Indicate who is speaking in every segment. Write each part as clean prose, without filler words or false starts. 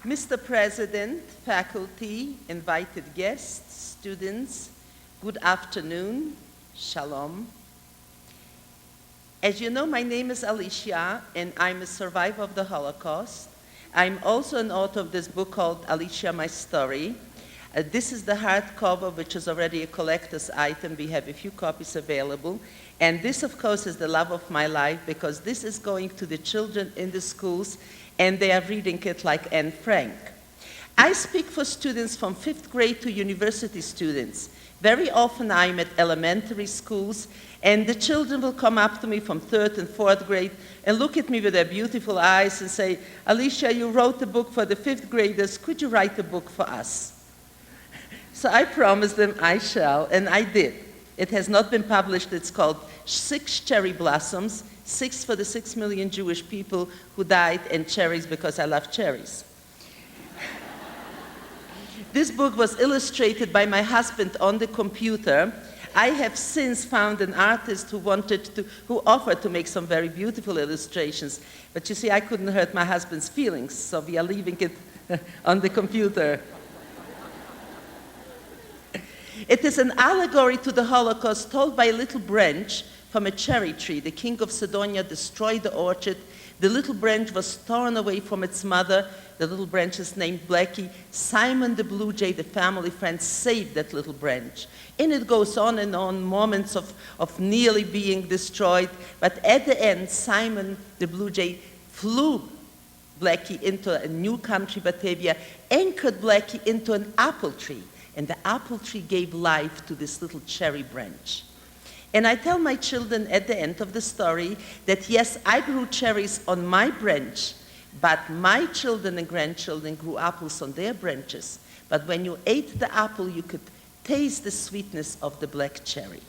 Speaker 1: Mr. President, faculty, invited guests, students, good afternoon, shalom. As you know, my name is Alicia, and I'm a survivor of the Holocaust. I'm also an author of this book called Alicia, My Story. This is the hardcover, which is already a collector's item. We have a few copies available. And this, of course, is the love of my life, because this is going to the children in the schools, and they are reading it like Anne Frank. I speak for students from 5th grade to university students. Very often I'm at elementary schools, and the children will come up to me from 3rd and 4th grade and look at me with their beautiful eyes and say, Alicia, you wrote a book for the 5th graders. Could you write a book for us? So I promised them I shall, and I did. It has not been published. It's called 6 Cherry Blossoms, 6 for the 6 million Jewish people who died, and cherries because I love cherries. This book was illustrated by my husband on the computer. I have since found an artist who offered to make some very beautiful illustrations. But you see, I couldn't hurt my husband's feelings, so we are leaving it on the computer. It is an allegory to the Holocaust told by a little branch from a cherry tree. The king of Sidonia destroyed the orchard. The little branch was torn away from its mother. The little branch is named Blackie. Simon the blue jay, the family friend, saved that little branch. And it goes on and on, moments of nearly being destroyed. But at the end, Simon the blue jay flew Blackie into a new country, Batavia, anchored Blackie into an apple tree. And the apple tree gave life to this little cherry branch. And I tell my children at the end of the story that yes, I grew cherries on my branch, but my children and grandchildren grew apples on their branches. But when you ate the apple, you could taste the sweetness of the black cherry.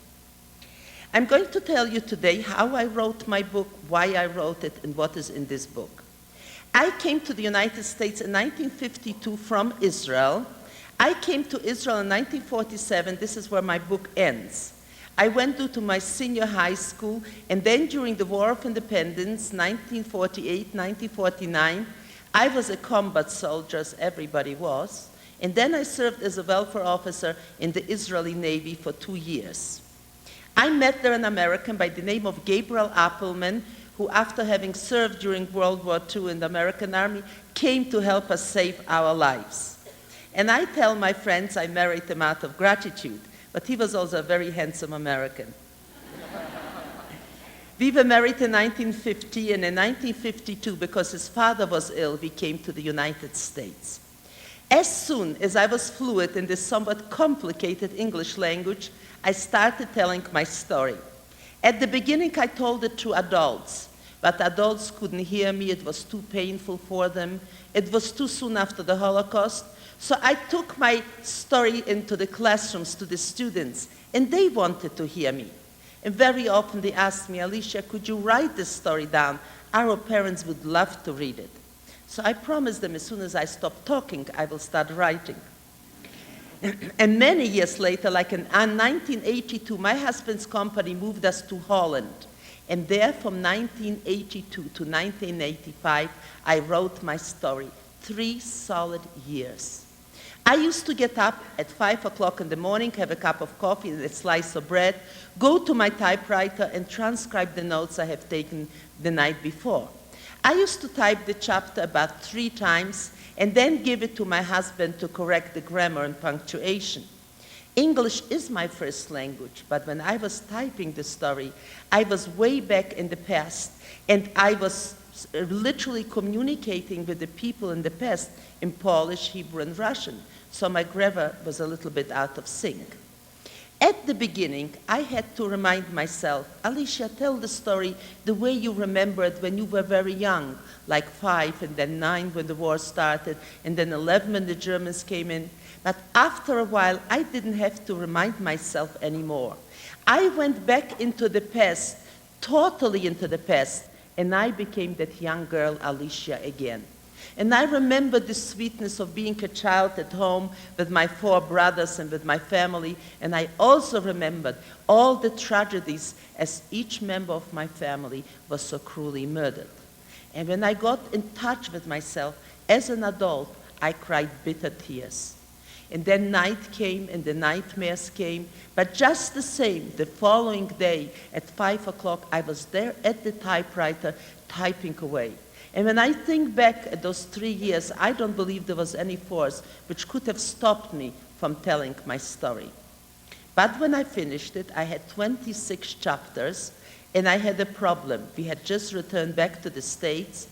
Speaker 1: I'm going to tell you today how I wrote my book, why I wrote it, and what is in this book. I came to the United States in 1952 from Israel. I came to Israel in 1947. This is where my book ends. I went to my senior high school, and then during the War of Independence, 1948, 1949, I was a combat soldier, as everybody was, and then I served as a welfare officer in the Israeli Navy for 2 years. I met there an American by the name of Gabriel Appleman, who, after having served during World War II in the American Army, came to help us save our lives. And I tell my friends I married him out of gratitude, but he was also a very handsome American. We were married in 1950, and in 1952, because his father was ill, we came to the United States. As soon as I was fluent in this somewhat complicated English language, I started telling my story. At the beginning, I told it to adults, but adults couldn't hear me. It was too painful for them. It was too soon after the Holocaust. So I took my story into the classrooms to the students, and they wanted to hear me. And very often they asked me, Alicia, could you write this story down? Our parents would love to read it. So I promised them as soon as I stopped talking, I will start writing. And many years later, like in 1982, my husband's company moved us to Holland. And there from 1982 to 1985, I wrote my story, 3 solid years. I used to get up at 5 o'clock in the morning, have a cup of coffee and a slice of bread, go to my typewriter and transcribe the notes I have taken the night before. I used to type the chapter about 3 times and then give it to my husband to correct the grammar and punctuation. English is my first language, but when I was typing the story, I was way back in the past, and I was literally communicating with the people in the past in Polish, Hebrew, and Russian. So my grammar was a little bit out of sync. At the beginning, I had to remind myself, Alicia, tell the story the way you remember it when you were very young, like 5 and then 9 when the war started, and then 11 when the Germans came in. But after a while, I didn't have to remind myself anymore. I went back into the past, totally into the past, and I became that young girl, Alicia, again. And I remember the sweetness of being a child at home with my 4 brothers and with my family. And I also remembered all the tragedies as each member of my family was so cruelly murdered. And when I got in touch with myself as an adult, I cried bitter tears. And then night came and the nightmares came, but just the same, the following day at 5 o'clock, I was there at the typewriter typing away. And when I think back at those 3 years, I don't believe there was any force which could have stopped me from telling my story. But when I finished it, I had 26 chapters, and I had a problem. We had just returned back to the States.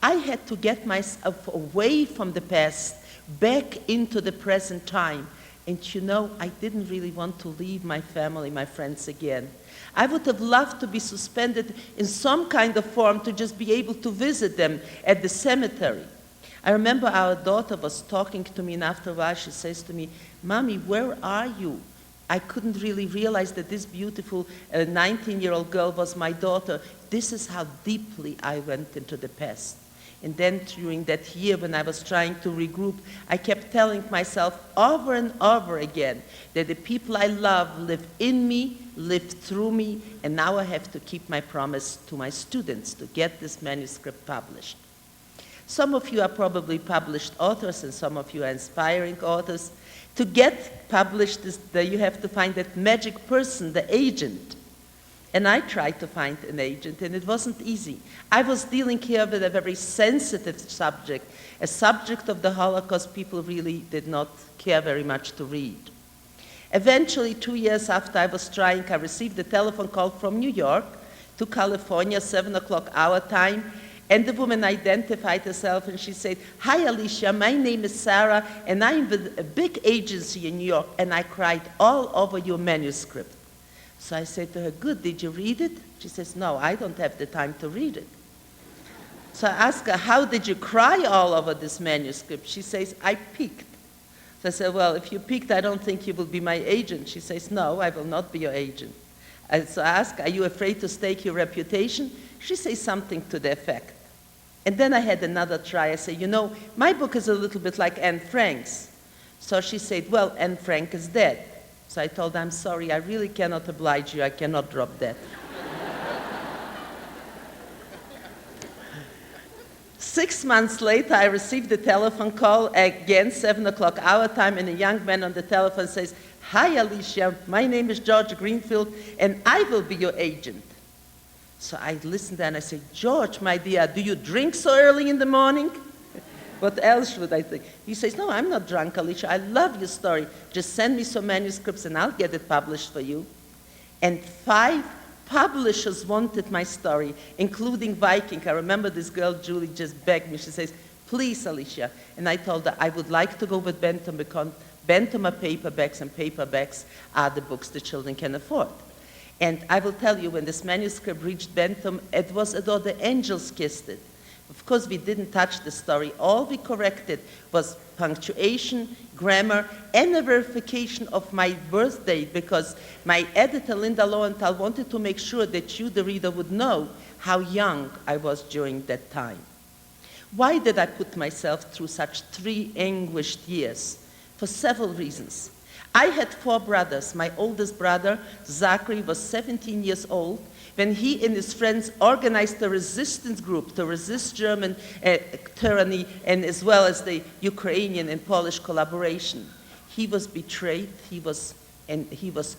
Speaker 1: I had to get myself away from the past, back into the present time. And you know, I didn't really want to leave my family, my friends again. I would have loved to be suspended in some kind of form to just be able to visit them at the cemetery. I remember our daughter was talking to me, and after a while she says to me, "Mommy, where are you?" I couldn't really realize that this beautiful 19-year-old girl was my daughter. This is how deeply I went into the past. And then during that year when I was trying to regroup, I kept telling myself over and over again that the people I love live in me, live through me, and now I have to keep my promise to my students to get this manuscript published. Some of you are probably published authors, and some of you are inspiring authors. To get published, you have to find that magic person, the agent. And I tried to find an agent, and it wasn't easy. I was dealing here with a very sensitive subject, a subject of the Holocaust people really did not care very much to read. Eventually, 2 years after I was trying, I received a telephone call from New York to California, 7 o'clock our time, and the woman identified herself, and she said, "Hi, Alicia, my name is Sarah, and I'm with a big agency in New York, and I cried all over your manuscript." So I said to her, "Good, did you read it?" She says, "No, I don't have the time to read it." So I asked her, "How did you cry all over this manuscript?" She says, "I peeked." So I said, "Well, if you peeked, I don't think you will be my agent." She says, "No, I will not be your agent." So I asked, "Are you afraid to stake your reputation?" She says something to the effect. And then I had another try. I said, "You know, my book is a little bit like Anne Frank's." So she said, "Well, Anne Frank is dead." So I told her, "I'm sorry, I really cannot oblige you. I cannot drop that." 6 months later, I received a telephone call, again, 7 o'clock our time, and a young man on the telephone says, "Hi, Alicia, my name is George Greenfield, and I will be your agent." So I listened and I said, "George, my dear, do you drink so early in the morning?" What else would I think? He says, "No, I'm not drunk, Alicia. I love your story. Just send me some manuscripts and I'll get it published for you." And 5 publishers wanted my story, including Viking. I remember this girl, Julie, just begged me. She says, "Please, Alicia." And I told her I would like to go with Bentham because Bentham are paperbacks, and paperbacks are the books the children can afford. And I will tell you, when this manuscript reached Bentham, it was as though the angels kissed it. Of course, we didn't touch the story. All we corrected was punctuation, grammar, and a verification of my birth date, because my editor, Linda Lowenthal, wanted to make sure that you, the reader, would know how young I was during that time. Why did I put myself through such 3 anguished years? For several reasons. I had 4 brothers. My oldest brother, Zachary, was 17 years old when he and his friends organized a resistance group to resist German tyranny, and as well as the Ukrainian and Polish collaboration. He was betrayed, he was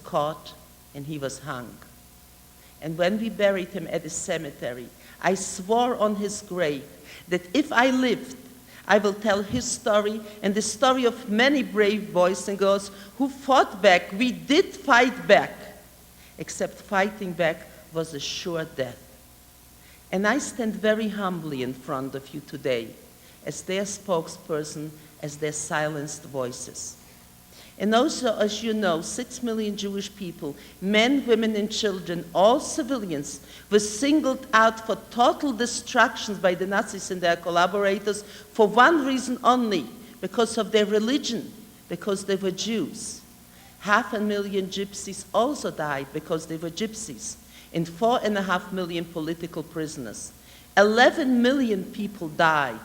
Speaker 1: caught, and he was hung. And when we buried him at the cemetery, I swore on his grave that if I lived, I will tell his story and the story of many brave boys and girls who fought back. We did fight back, except fighting back was a sure death. And I stand very humbly in front of you today as their spokesperson, as their silenced voices. And also, as you know, 6 million Jewish people, men, women, and children, all civilians, were singled out for total destruction by the Nazis and their collaborators for one reason only, because of their religion, because they were Jews. 500,000 gypsies also died because they were gypsies, and 4.5 million political prisoners. 11 million people died,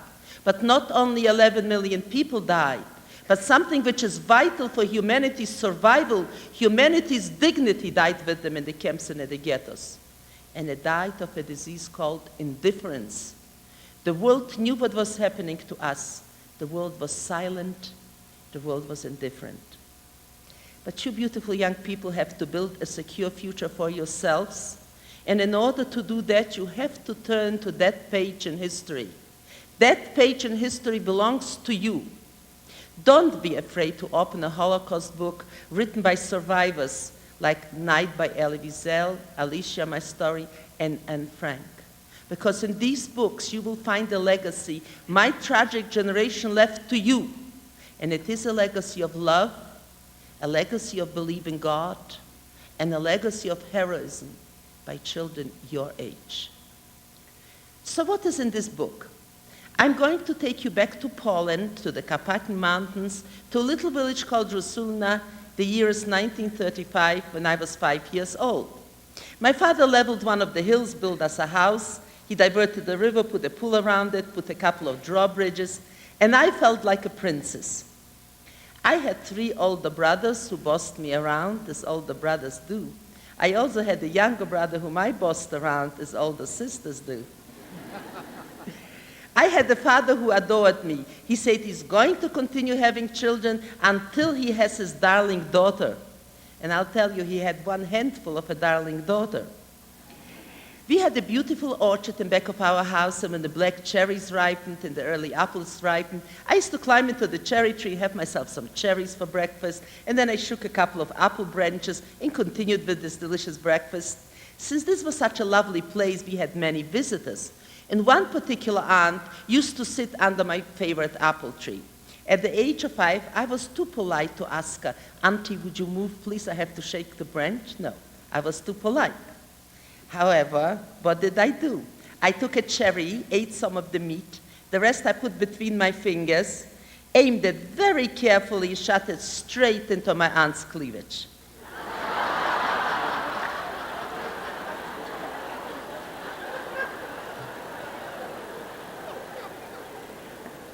Speaker 1: but not only 11 million people died, but something which is vital for humanity's survival, humanity's dignity, died with them in the camps and in the ghettos. And it died of a disease called indifference. The world knew what was happening to us, The world was silent. The world was indifferent. But you beautiful young people have to build a secure future for yourselves. And in order to do that, you have to turn to that page in history. That page in history belongs to you. Don't be afraid to open a Holocaust book written by survivors like Night by Elie Wiesel, Alicia, my story, and Anne Frank. Because in these books, you will find a legacy my tragic generation left to you. And it is a legacy of love, a legacy of believing God, and a legacy of heroism by children your age. So what is in this book? I'm going to take you back to Poland, to the Carpathian Mountains, to a little village called Rosulna. The year is 1935, when I was 5 years old. My father leveled one of the hills, built us a house. He diverted the river, put a pool around it, put a couple of drawbridges, and I felt like a princess. I had 3 older brothers who bossed me around, as older brothers do. I also had a younger brother whom I bossed around, as older sisters do. I had a father who adored me. He said he's going to continue having children until he has his darling daughter. And I'll tell you, he had one handful of a darling daughter. We had a beautiful orchard in back of our house, and when the black cherries ripened and the early apples ripened, I used to climb into the cherry tree, have myself some cherries for breakfast, and then I shook a couple of apple branches and continued with this delicious breakfast. Since this was such a lovely place, we had many visitors. And one particular aunt used to sit under my favorite apple tree. At the age of 5, I was too polite to ask her, "Auntie, would you move, please? I have to shake the branch." No, I was too polite. However, what did I do? I took a cherry, ate some of the meat, the rest I put between my fingers, aimed it very carefully, shot it straight into my aunt's cleavage.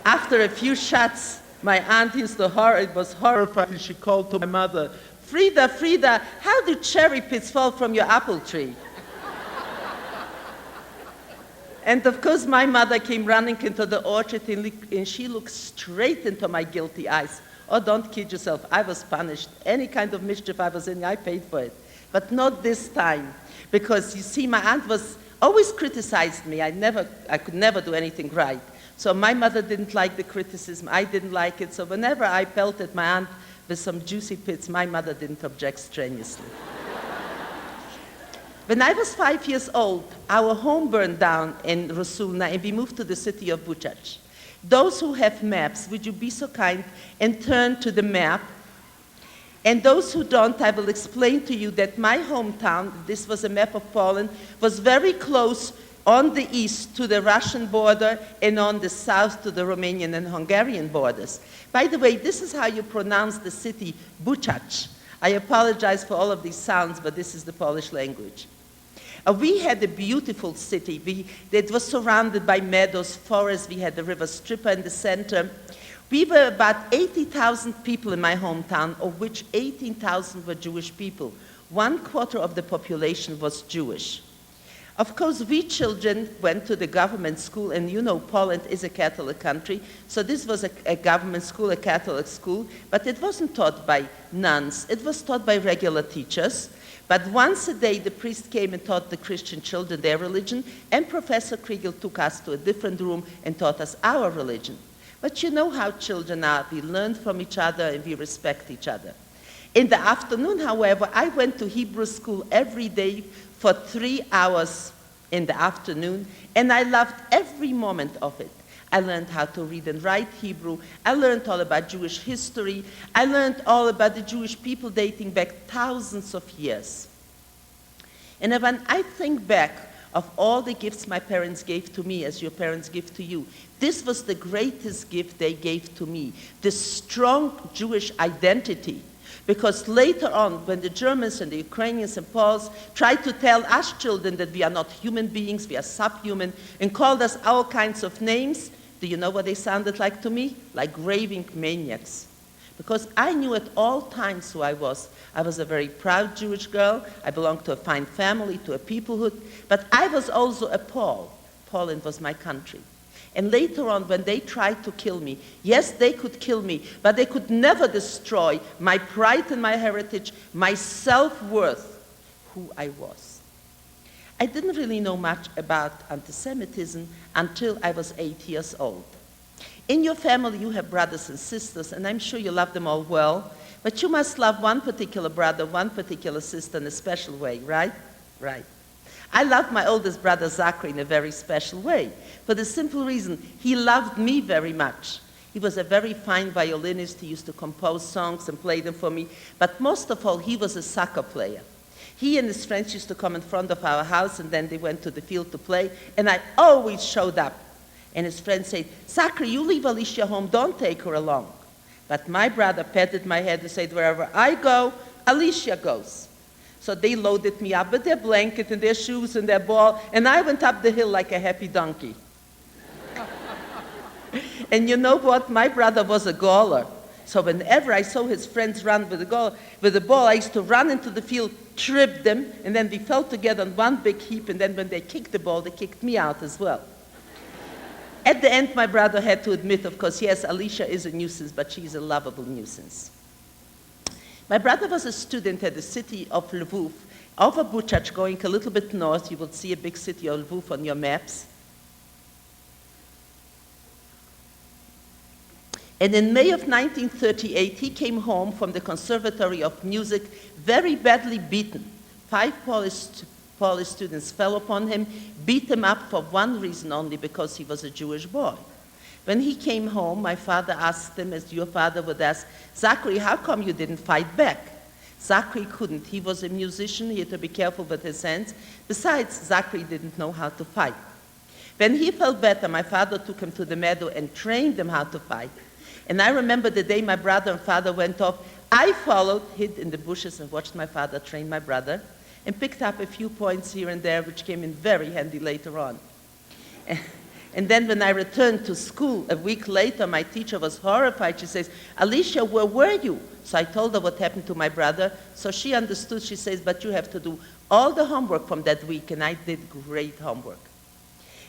Speaker 1: After a few shots, my aunt was horrified, and she called to my mother, "Frida, Frida, how do cherry pits fall from your apple tree?" And of course, my mother came running into the orchard, and she looked straight into my guilty eyes. Oh, don't kid yourself, I was punished. Any kind of mischief I was in, I paid for it. But not this time, because you see, my aunt was always criticized me. I could never do anything right. So my mother didn't like the criticism, I didn't like it, so whenever I pelted my aunt with some juicy pits, my mother didn't object strenuously. When I was 5 years old, our home burned down in Rosulna, and we moved to the city of Buchac. Those who have maps, would you be so kind and turn to the map? And those who don't, I will explain to you that my hometown, this was a map of Poland, was very close on the east to the Russian border and on the south to the Romanian and Hungarian borders. By the way, this is how you pronounce the city, Buchac. I apologize for all of these sounds, but this is the Polish language. We had a beautiful city. It was surrounded by meadows, forests. We had the river Stripa in the center. We were about 80,000 people in my hometown, of which 18,000 were Jewish people. 1/4 of the population was Jewish. Of course, we children went to the government school, and you know Poland is a Catholic country, so this was a government school, a Catholic school, but it wasn't taught by nuns. It was taught by regular teachers. But once a day, the priest came and taught the Christian children their religion, and Professor Kriegel took us to a different room and taught us our religion. But you know how children are. We learn from each other, and we respect each other. In the afternoon, however, I went to Hebrew school every day for 3 hours in the afternoon, and I loved every moment of it. I learned how to read and write Hebrew. I learned all about Jewish history. I learned all about the Jewish people dating back thousands of years. And when I think back of all the gifts my parents gave to me, as your parents give to you, this was the greatest gift they gave to me, the strong Jewish identity. Because later on, when the Germans and the Ukrainians and Poles tried to tell us children that we are not human beings, we are subhuman, and called us all kinds of names, do you know what they sounded like to me? Like raving maniacs. Because I knew at all times who I was. I was a very proud Jewish girl. I belonged to a fine family, to a peoplehood. But I was also a Pole. Poland was my country. And later on, when they tried to kill me, yes, they could kill me, but they could never destroy my pride and my heritage, my self-worth, who I was. I didn't really know much about anti-Semitism until I was 8 years old. In your family, you have brothers and sisters, and I'm sure you love them all well, but you must love one particular brother, one particular sister in a special way, right? Right. I loved my oldest brother, Zachary, in a very special way, for the simple reason he loved me very much. He was a very fine violinist. He used to compose songs and play them for me, but most of all, he was a soccer player. He and his friends used to come in front of our house, and then they went to the field to play, and I always showed up. And his friends said, Zachary, you leave Alicia home, don't take her along. But my brother patted my head and said, wherever I go, Alicia goes. So they loaded me up with their blanket and their shoes and their ball, and I went up the hill like a happy donkey. And you know what? My brother was a goaler. So whenever I saw his friends run with the ball, I used to run into the field, trip them, and then we fell together on one big heap, and then when they kicked the ball, they kicked me out as well. At the end, my brother had to admit, of course, yes, Alicia is a nuisance, but she's a lovable nuisance. My brother was a student at the city of Lviv, over Buchach, going a little bit north. You will see a big city of Lviv on your maps. And in May of 1938, he came home from the Conservatory of Music very badly beaten. 5 Polish students fell upon him, beat him up for one reason only, because he was a Jewish boy. When he came home, my father asked him, as your father would ask, Zachary, how come you didn't fight back? Zachary couldn't. He was a musician. He had to be careful with his hands. Besides, Zachary didn't know how to fight. When he felt better, my father took him to the meadow and trained him how to fight. And I remember the day my brother and father went off, I followed, hid in the bushes, and watched my father train my brother, and picked up a few points here and there, which came in very handy later on. And then when I returned to school a week later, my teacher was horrified. She says, Alicia, where were you? So I told her what happened to my brother. So she understood. She says, but you have to do all the homework from that week. And I did great homework.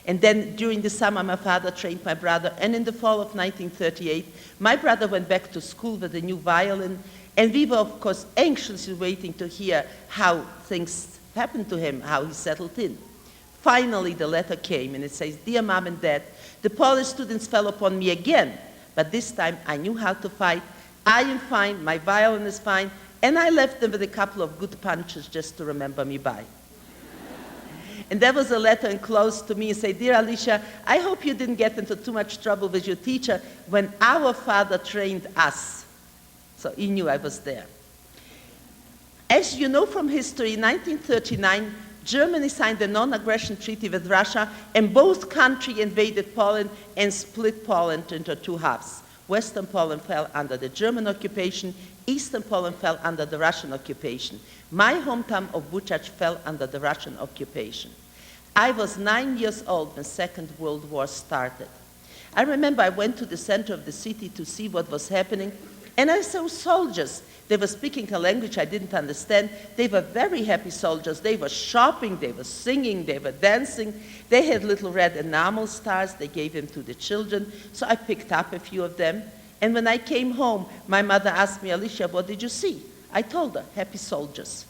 Speaker 1: And then during the summer, my father trained my brother. And in the fall of 1938, my brother went back to school with a new violin. And we were, of course, anxiously waiting to hear how things happened to him, how he settled in. Finally, the letter came, and it says, Dear Mom and Dad, the Polish students fell upon me again, but this time I knew how to fight. I am fine, my violin is fine, and I left them with a couple of good punches just to remember me by. And there was a letter enclosed to me and said, Dear Alicia, I hope you didn't get into too much trouble with your teacher when our father trained us. So he knew I was there. As you know from history, in 1939, Germany signed a non-aggression treaty with Russia, and both countries invaded Poland and split Poland into 2 halves. Western Poland fell under the German occupation, Eastern Poland fell under the Russian occupation. My hometown of Buchach fell under the Russian occupation. I was 9 years old when Second World War started. I remember I went to the center of the city to see what was happening, and I saw soldiers. They were speaking a language I didn't understand. They were very happy soldiers. They were shopping, they were singing, they were dancing. They had little red enamel stars. They gave them to the children. So I picked up a few of them. And when I came home, my mother asked me, Alicia, what did you see? I told her, happy soldiers.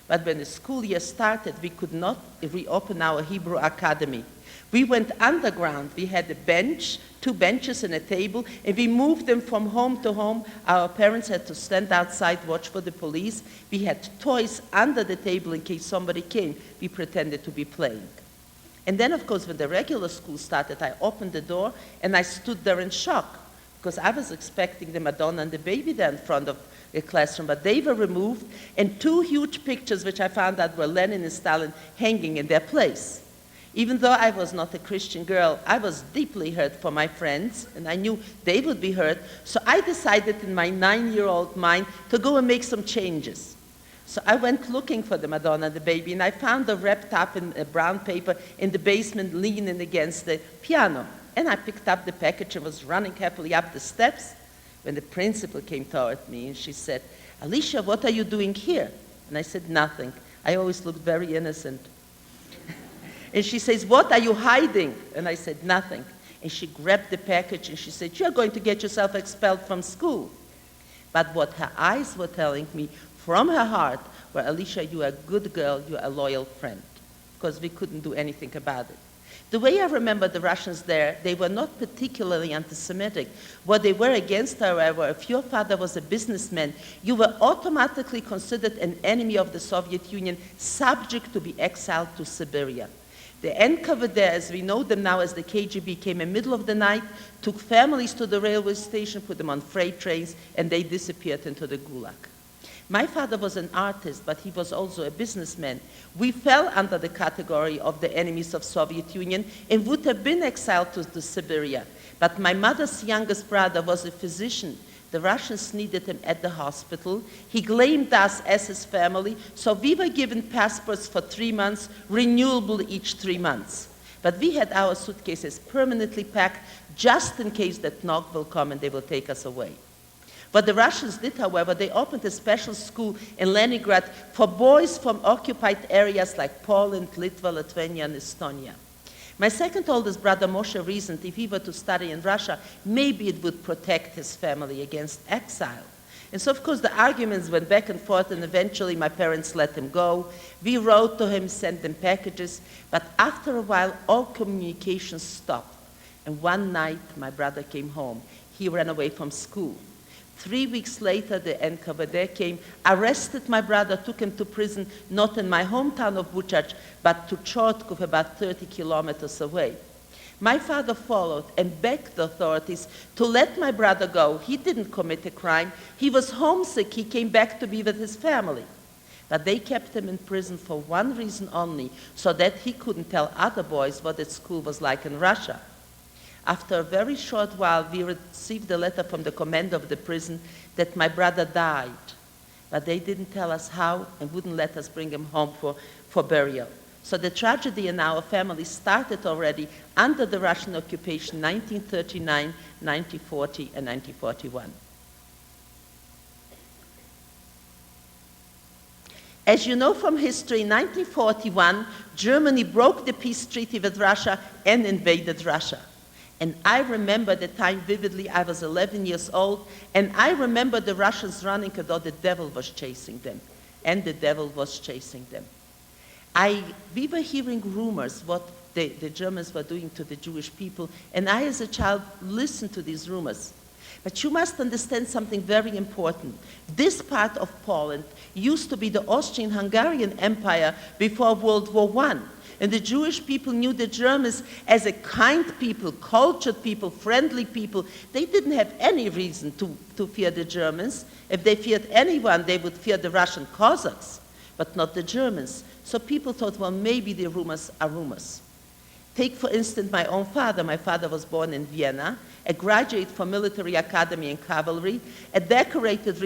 Speaker 1: But when the school year started, we could not reopen our Hebrew Academy. We went underground. We had a bench, 2 benches and a table, and we moved them from home to home. Our parents had to stand outside, watch for the police. We had toys under the table in case somebody came. We pretended to be playing. And then, of course, when the regular school started, I opened the door, and I stood there in shock, because I was expecting the Madonna and the baby there in front of the classroom, but they were removed, and 2 huge pictures, which I found out were Lenin and Stalin, hanging in their place. Even though I was not a Christian girl, I was deeply hurt for my friends, and I knew they would be hurt, so I decided in my 9-year-old mind to go and make some changes. So I went looking for the Madonna and the baby, and I found her wrapped up in a brown paper in the basement, leaning against the piano. And I picked up the package and was running happily up the steps when the principal came toward me, and she said, Alicia, what are you doing here? And I said, nothing. I always looked very innocent. And she says, what are you hiding? And I said, nothing. And she grabbed the package and she said, "You're going to get yourself expelled from school." But what her eyes were telling me from her heart were, "Alicia, you are a good girl, you are a loyal friend," because we couldn't do anything about it. The way I remember the Russians there, they were not particularly anti-Semitic. What they were against, however, if your father was a businessman, you were automatically considered an enemy of the Soviet Union, subject to be exiled to Siberia. The NKVD, as we know them now as the KGB, came in the middle of the night, took families to the railway station, put them on freight trains, and they disappeared into the Gulag. My father was an artist, but he was also a businessman. We fell under the category of the enemies of Soviet Union and would have been exiled to Siberia. But my mother's youngest brother was a physician. The Russians needed him at the hospital. He claimed us as his family, so we were given passports for 3 months, renewable each 3 months. But we had our suitcases permanently packed just in case that knock will come and they will take us away. What the Russians did, however, they opened a special school in Leningrad for boys from occupied areas like Poland, Litva, Lithuania, and Estonia. My second oldest brother, Moshe, reasoned if he were to study in Russia, maybe it would protect his family against exile. And so, of course, the arguments went back and forth, and eventually my parents let him go. We wrote to him, sent him packages, but after a while, all communication stopped. And one night, my brother came home. He ran away from school. 3 weeks later, the NKVD came, arrested my brother, took him to prison, not in my hometown of Buchach, but to Chortkov, about 30 kilometers away. My father followed and begged the authorities to let my brother go. He didn't commit a crime. He was homesick. He came back to be with his family. But they kept him in prison for one reason only, so that he couldn't tell other boys what his school was like in Russia. After a very short while, we received a letter from the commander of the prison that my brother died. But they didn't tell us how and wouldn't let us bring him home for burial. So the tragedy in our family started already under the Russian occupation, 1939, 1940, and 1941. As you know from history, in 1941, Germany broke the peace treaty with Russia and invaded Russia. And I remember the time vividly. I was 11 years old, and I remember the Russians running as though the devil was chasing them, and the devil was chasing them. We were hearing rumors what the Germans were doing to the Jewish people, and I, as a child, listened to these rumors. But you must understand something very important. This part of Poland used to be the Austrian-Hungarian Empire before World War I. And the Jewish people knew the Germans as a kind people, cultured people, friendly people. They didn't have any reason to fear the Germans. If they feared anyone, they would fear the Russian Cossacks, but not the Germans. So people thought, well, maybe the rumors are rumors. Take, for instance, my own father. My father was born in Vienna, a graduate from military academy and cavalry, a decorated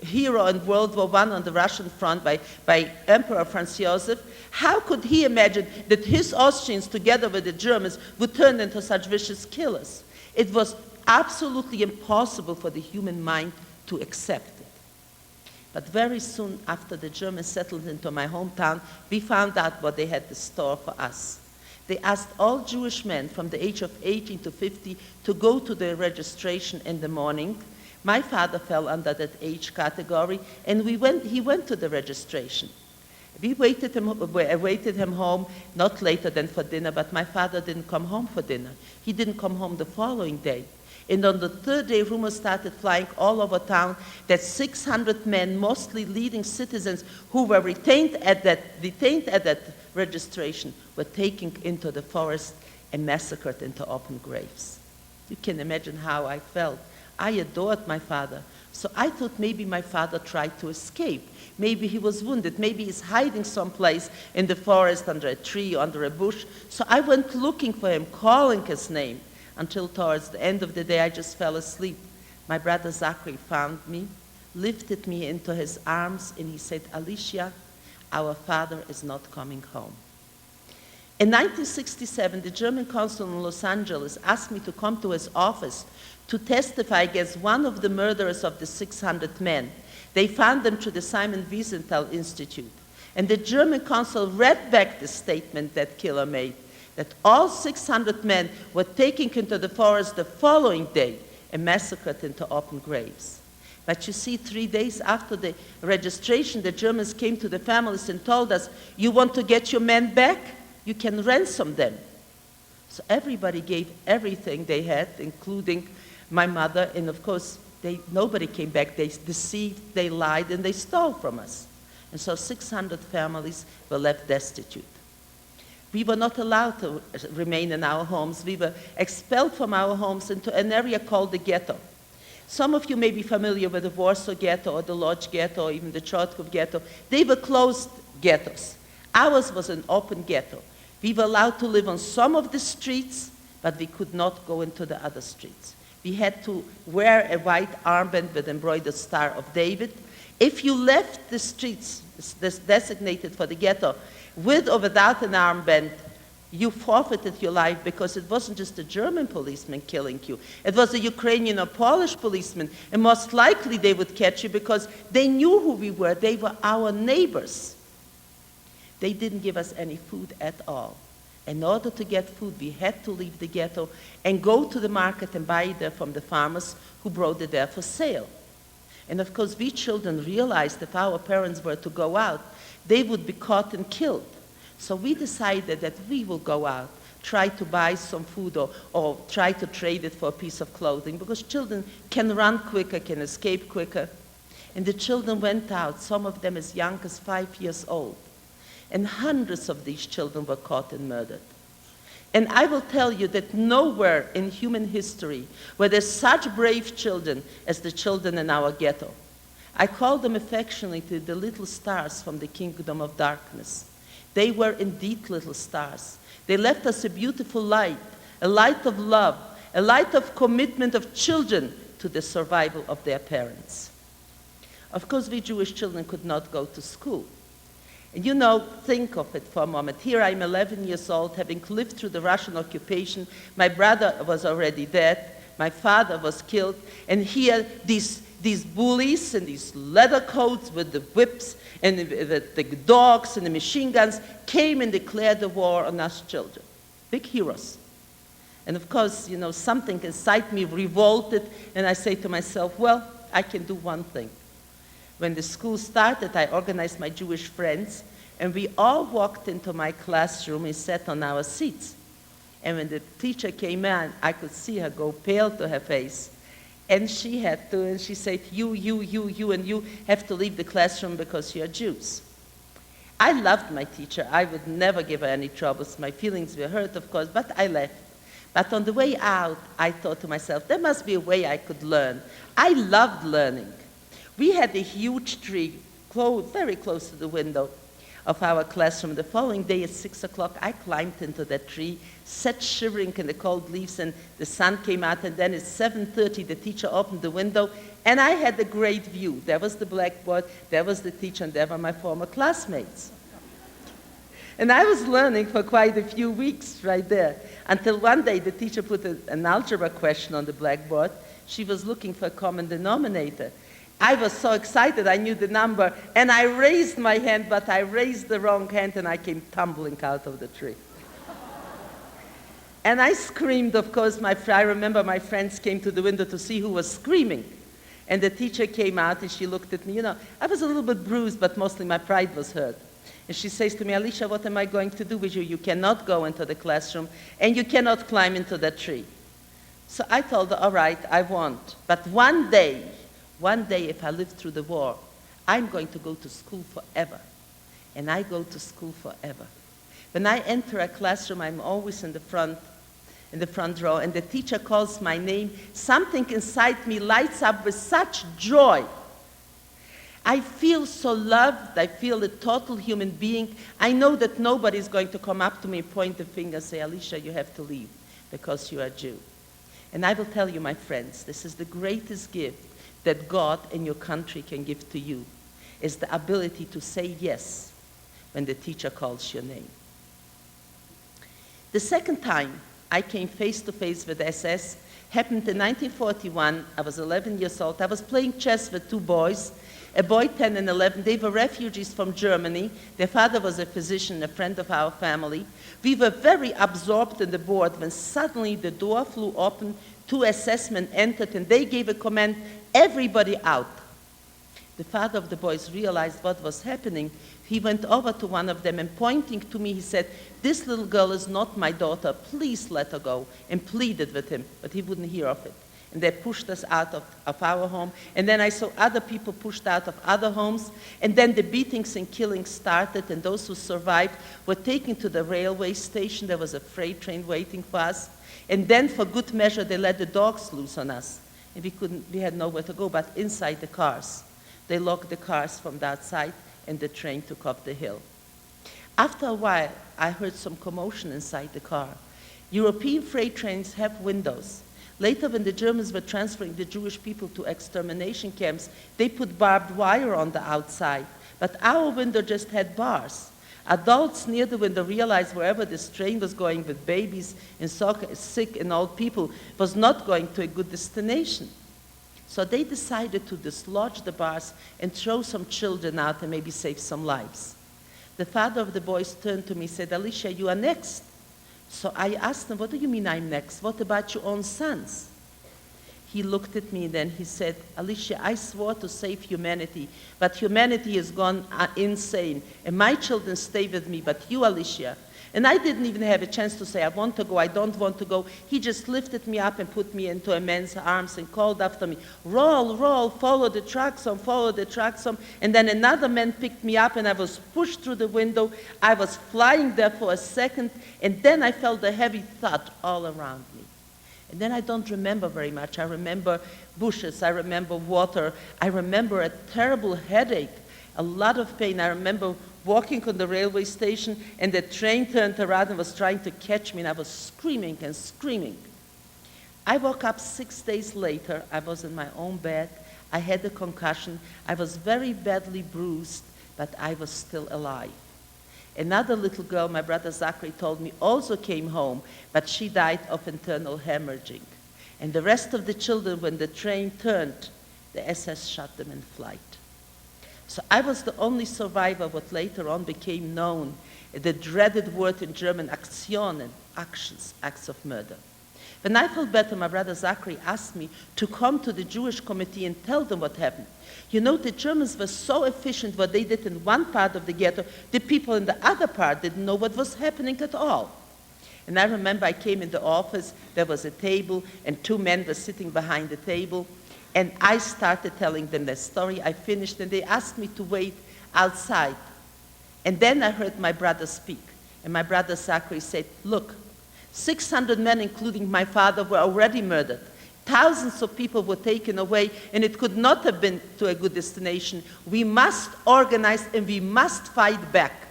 Speaker 1: hero in World War I on the Russian front by Emperor Franz Joseph. How could he imagine that his Austrians, together with the Germans, would turn into such vicious killers? It was absolutely impossible for the human mind to accept it. But very soon after the Germans settled into my hometown, we found out what they had in store for us. They asked all Jewish men from the age of 18 to 50 to go to the registration in the morning. My father fell under that age category, and he went to the registration. We awaited him home, not later than for dinner, but my father didn't come home for dinner. He didn't come home the following day. And on the third day, rumors started flying all over town that 600 men, mostly leading citizens who were detained at that registration, were taken into the forest and massacred into open graves. You can imagine how I felt. I adored my father. So I thought maybe my father tried to escape. Maybe he was wounded. Maybe he's hiding someplace in the forest, under a tree, under a bush. So I went looking for him, calling his name, until towards the end of the day I just fell asleep. My brother Zachary found me, lifted me into his arms, and he said, "Alicia, our father is not coming home." In 1967, the German consul in Los Angeles asked me to come to his office to testify against one of the murderers of the 600 men. They found them through the Simon Wiesenthal Institute. And the German consul read back the statement that killer made. that all 600 men were taken into the forest the following day and massacred into open graves. But you see, 3 days after the registration, the Germans came to the families and told us, you want to get your men back? You can ransom them. So everybody gave everything they had, including my mother, and of course, nobody came back. They deceived, they lied, and they stole from us. And so 600 families were left destitute. We were not allowed to remain in our homes. We were expelled from our homes into an area called the ghetto. Some of you may be familiar with the Warsaw Ghetto or the Lodz Ghetto or even the Czortkov Ghetto. They were closed ghettos. Ours was an open ghetto. We were allowed to live on some of the streets, but we could not go into the other streets. We had to wear a white armband with embroidered Star of David. If you left the streets designated for the ghetto with or without an armband, you forfeited your life, because it wasn't just a German policeman killing you. It was a Ukrainian or Polish policeman, and most likely they would catch you because they knew who we were. They were our neighbors. They didn't give us any food at all. In order to get food, we had to leave the ghetto and go to the market and buy it there from the farmers who brought it there for sale. And of course, we children realized if our parents were to go out, they would be caught and killed. So we decided that we will go out, try to buy some food or try to trade it for a piece of clothing, because children can run quicker, can escape quicker. And the children went out, some of them as young as 5 years old. And hundreds of these children were caught and murdered. And I will tell you that nowhere in human history were there such brave children as the children in our ghetto. I call them affectionately the little stars from the kingdom of darkness. They were indeed little stars. They left us a beautiful light, a light of love, a light of commitment of children to the survival of their parents. Of course, we Jewish children could not go to school. And you know, think of it for a moment. Here I'm 11 years old, having lived through the Russian occupation. My brother was already dead. My father was killed. And here, these bullies and these leather coats with the whips and the dogs and the machine guns came and declared the war on us children. Big heroes. And of course, you know, something inside me revolted, and I say to myself, well, I can do one thing. When the school started, I organized my Jewish friends, and we all walked into my classroom and sat on our seats. And when the teacher came in, I could see her go pale to her face. And she had to, and she said, you, and you have to leave the classroom because you're Jews. I loved my teacher. I would never give her any troubles. My feelings were hurt, of course, but I left. But on the way out, I thought to myself, there must be a way I could learn. I loved learning. We had a huge tree very close to the window of our classroom. The following day at 6 o'clock, I climbed into that tree, sat shivering in the cold leaves, and the sun came out, and then at 7:30, the teacher opened the window, and I had a great view. There was the blackboard, there was the teacher, and there were my former classmates. And I was learning for quite a few weeks right there, until one day the teacher put an algebra question on the blackboard. She was looking for a common denominator. I was so excited, I knew the number, and I raised my hand, but I raised the wrong hand, and I came tumbling out of the tree. And I screamed, of course. I remember my friends came to the window to see who was screaming. And the teacher came out, and she looked at me. You know, I was a little bit bruised, but mostly my pride was hurt. And she says to me, Alicia, what am I going to do with you? You cannot go into the classroom, and you cannot climb into that tree. So I told her, all right, I won't. But one day, if I live through the war, I'm going to go to school forever. And I go to school forever. When I enter a classroom, I'm always in the front row, and the teacher calls my name. Something inside me lights up with such joy. I feel so loved. I feel a total human being. I know that nobody's going to come up to me, point the finger, say, Alicia, you have to leave because you are Jew. And I will tell you, my friends, this is the greatest gift that God and your country can give to you, is the ability to say yes when the teacher calls your name. The second time I came face to face with SS happened in 1941. I was 11 years old. I was playing chess with two boys, a boy 10 and 11. They were refugees from Germany. Their father was a physician, a friend of our family. We were very absorbed in the board when suddenly the door flew open, 2 SS men entered, and they gave a command, everybody out. The father of the boys realized what was happening. He went over to one of them and pointing to me, he said, "This little girl is not my daughter, please let her go," and pleaded with him, but he wouldn't hear of it. And they pushed us out of our home. And then I saw other people pushed out of other homes. And then the beatings and killings started, and those who survived were taken to the railway station. There was a freight train waiting for us. And then for good measure, they let the dogs loose on us. And we had nowhere to go but inside the cars. They locked the cars from the outside, and the train took off the hill. After a while, I heard some commotion inside the car. European freight trains have windows. Later, when the Germans were transferring the Jewish people to extermination camps, they put barbed wire on the outside. But our window just had bars. Adults near the window realized wherever this train was going with babies and sick and old people was not going to a good destination. So they decided to dislodge the bars and throw some children out and maybe save some lives. The father of the boys turned to me and said, "Alicia, you are next." So I asked him, "What do you mean I'm next? What about your own sons?" He looked at me and then he said, "Alicia, I swore to save humanity, but humanity has gone insane, and my children stay with me, but you, Alicia." And I didn't even have a chance to say, "I want to go, I don't want to go." He just lifted me up and put me into a man's arms and called after me, "Roll, roll, follow the trucks on, follow the trucks on." And then another man picked me up and I was pushed through the window. I was flying there for a second, and then I felt a heavy thud all around me. And then I don't remember very much. I remember bushes, I remember water, I remember a terrible headache, a lot of pain. I remember walking on the railway station, and the train turned around and was trying to catch me, and I was screaming and screaming. I woke up 6 days later. I was in my own bed. I had a concussion. I was very badly bruised, but I was still alive. Another little girl, my brother Zachary told me, also came home, but she died of internal hemorrhaging. And the rest of the children, when the train turned, the SS shot them in flight. So I was the only survivor of what later on became known, the dreaded word in German, Aktionen, actions, acts of murder. When I felt better, my brother Zachary asked me to come to the Jewish committee and tell them what happened. You know, the Germans were so efficient what they did in one part of the ghetto, the people in the other part didn't know what was happening at all. And I remember I came in the office, there was a table, and 2 men were sitting behind the table. And I started telling them their story. I finished, and they asked me to wait outside. And then I heard my brother speak. And my brother Zachary said, "Look, 600 men, including my father, were already murdered. Thousands of people were taken away, and it could not have been to a good destination. We must organize, and we must fight back."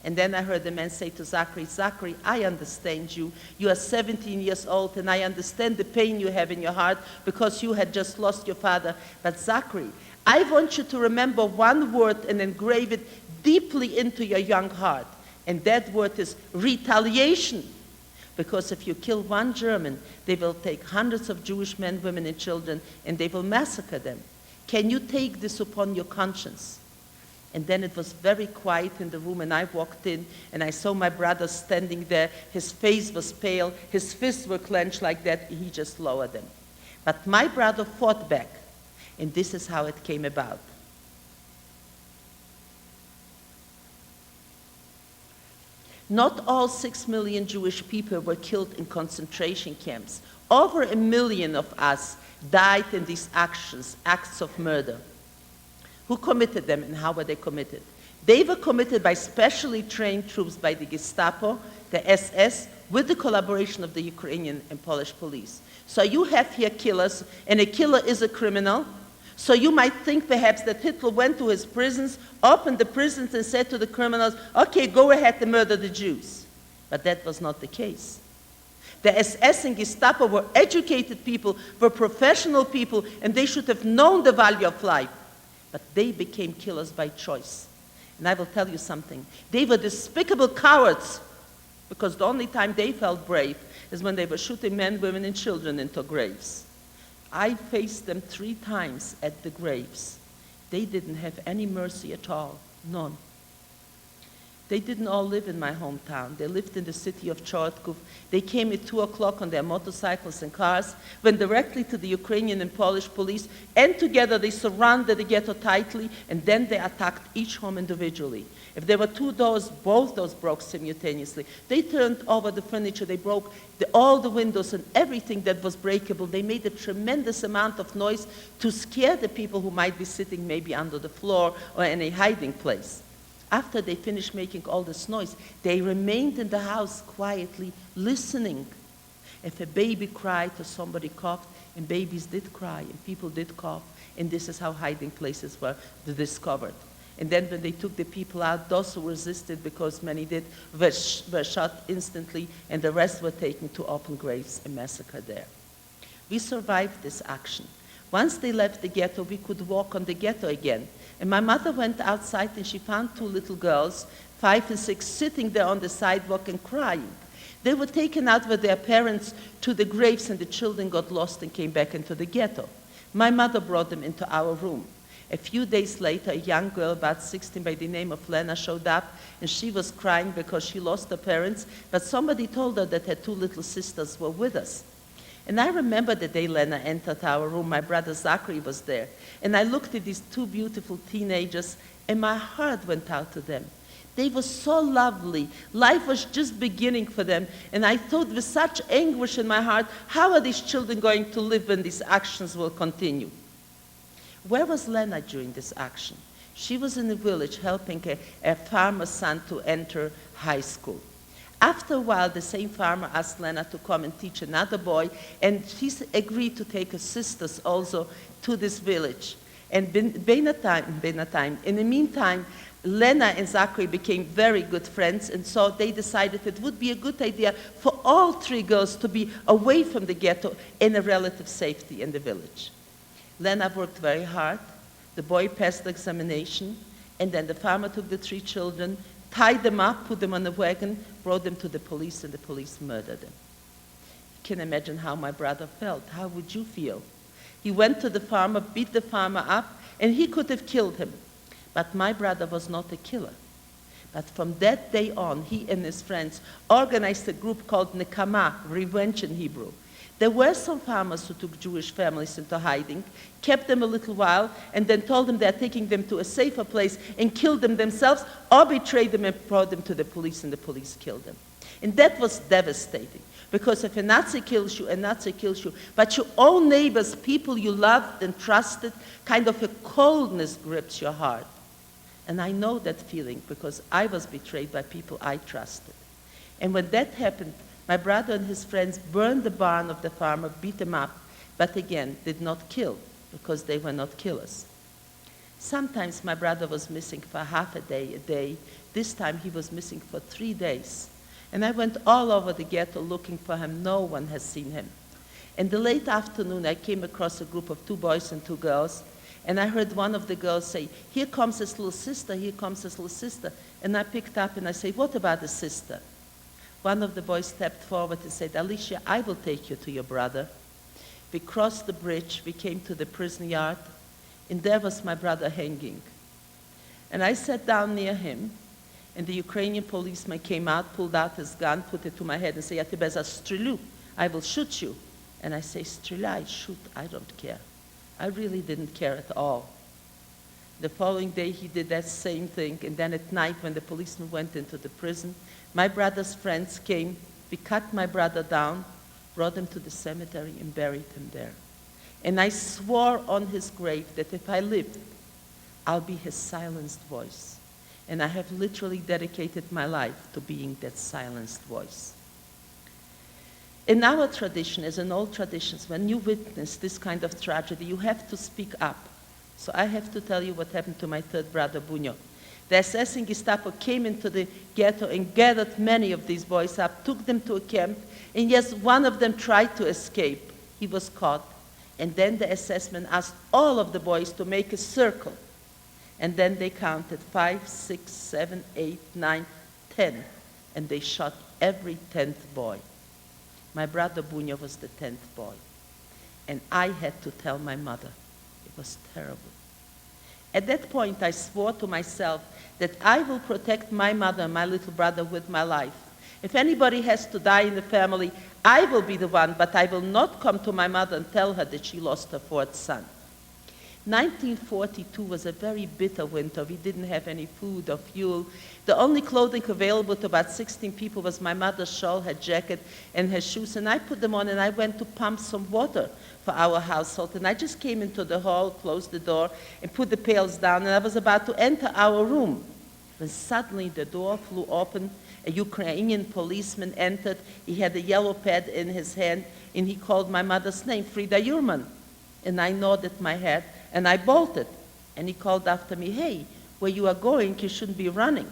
Speaker 1: And then I heard the man say to Zachary, "Zachary, I understand you. You are 17 years old, and I understand the pain you have in your heart because you had just lost your father. But Zachary, I want you to remember one word and engrave it deeply into your young heart. And that word is retaliation. Because if you kill one German, they will take hundreds of Jewish men, women, and children, and they will massacre them. Can you take this upon your conscience?" And then it was very quiet in the room, and I walked in, and I saw my brother standing there. His face was pale, his fists were clenched like that, and he just lowered them. But my brother fought back, and this is how it came about. Not all 6 million Jewish people were killed in concentration camps. Over 1 million of us died in these actions, acts of murder. Who committed them and how were they committed? They were committed by specially trained troops by the Gestapo, the SS, with the collaboration of the Ukrainian and Polish police. So you have here killers, and a killer is a criminal. So you might think perhaps that Hitler went to his prisons, opened the prisons and said to the criminals, "Okay, go ahead and murder the Jews." But that was not the case. The SS and Gestapo were educated people, were professional people, and they should have known the value of life. But they became killers by choice. And I will tell you something. They were despicable cowards, because the only time they felt brave is when they were shooting men, women, and children into graves. I faced them 3 times at the graves. They didn't have any mercy at all, none. They didn't all live in my hometown. They lived in the city of Chortkov. They came at 2 o'clock on their motorcycles and cars, went directly to the Ukrainian and Polish police, and together they surrounded the ghetto tightly, and then they attacked each home individually. If there were 2 doors, both doors broke simultaneously. They turned over the furniture, they broke all the windows and everything that was breakable. They made a tremendous amount of noise to scare the people who might be sitting maybe under the floor or in a hiding place. After they finished making all this noise, they remained in the house quietly listening. If a baby cried or somebody coughed, and babies did cry and people did cough, and this is how hiding places were discovered. And then when they took the people out, those who resisted, because many did, were shot instantly, and the rest were taken to open graves and massacred there. We survived this action. Once they left the ghetto, we could walk on the ghetto again. And my mother went outside and she found 2 little girls, 5 and 6, sitting there on the sidewalk and crying. They were taken out with their parents to the graves, and the children got lost and came back into the ghetto. My mother brought them into our room. A few days later, a young girl, about 16, by the name of Lena, showed up, and she was crying because she lost her parents, but somebody told her that her 2 little sisters were with us. And I remember the day Lena entered our room. My brother Zachary was there. And I looked at these 2 beautiful teenagers, and my heart went out to them. They were so lovely. Life was just beginning for them. And I thought with such anguish in my heart, how are these children going to live when these actions will continue? Where was Lena during this action? She was in the village helping a farmer's son to enter high school. After a while, the same farmer asked Lena to come and teach another boy, and she agreed to take her sisters also to this village. And in the meantime, Lena and Zachary became very good friends, and so they decided it would be a good idea for all 3 girls to be away from the ghetto in a relative safety in the village. Lena worked very hard. The boy passed the examination, and then the farmer took the 3 children, tied them up, put them on a wagon, brought them to the police, and the police murdered them. You can imagine how my brother felt. How would you feel? He went to the farmer, beat the farmer up, and he could have killed him. But my brother was not a killer. But from that day on, he and his friends organized a group called Nekama, revenge in Hebrew. There were some farmers who took Jewish families into hiding, kept them a little while, and then told them they're taking them to a safer place and killed them themselves, or betrayed them and brought them to the police, and the police killed them. And that was devastating, because if a Nazi kills you, a Nazi kills you. But your own neighbors, people you loved and trusted, kind of a coldness grips your heart. And I know that feeling, because I was betrayed by people I trusted. And when that happened, my brother and his friends burned the barn of the farmer, beat him up, but again, did not kill, because they were not killers. Sometimes my brother was missing for half a day. This time he was missing for 3 days. And I went all over the ghetto looking for him. No one has seen him. In the late afternoon, I came across a group of 2 boys and 2 girls, and I heard one of the girls say, "Here comes his little sister, here comes his little sister." And I picked up and I said, "What about the sister?" One of the boys stepped forward and said, "Alicia, I will take you to your brother." We crossed the bridge, we came to the prison yard, and there was my brother hanging. And I sat down near him, and the Ukrainian policeman came out, pulled out his gun, put it to my head and said, "Ja тебе застрелю, I will shoot you." And I say, "Стреляй, shoot, I don't care." I really didn't care at all. The following day he did that same thing, and then at night when the policeman went into the prison, my brother's friends came, we cut my brother down, brought him to the cemetery and buried him there. And I swore on his grave that if I lived, I'll be his silenced voice. And I have literally dedicated my life to being that silenced voice. In our tradition, as in all traditions, when you witness this kind of tragedy, you have to speak up. So I have to tell you what happened to my 3rd brother, Bunyo. The SS and Gestapo came into the ghetto and gathered many of these boys up, took them to a camp, and yes, one of them tried to escape. He was caught. And then the SS men asked all of the boys to make a circle. And then they counted 5, 6, 7, 8, 9, 10. And they shot every 10th boy. My brother Bunyo was the 10th boy. And I had to tell my mother. It was terrible. At that point, I swore to myself that I will protect my mother and my little brother with my life. If anybody has to die in the family, I will be the one, but I will not come to my mother and tell her that she lost her fourth son. 1942 was a very bitter winter. We didn't have any food or fuel. The only clothing available to about 16 people was my mother's shawl, her jacket, and her shoes. And I put them on and I went to pump some water for our household. And I just came into the hall, closed the door, and put the pails down. And I was about to enter our room when suddenly the door flew open. A Ukrainian policeman entered. He had a yellow pad in his hand, and he called my mother's name, Frida-Jurman. And I nodded my head, and I bolted. And he called after me, "Hey, where you are going, you shouldn't be running."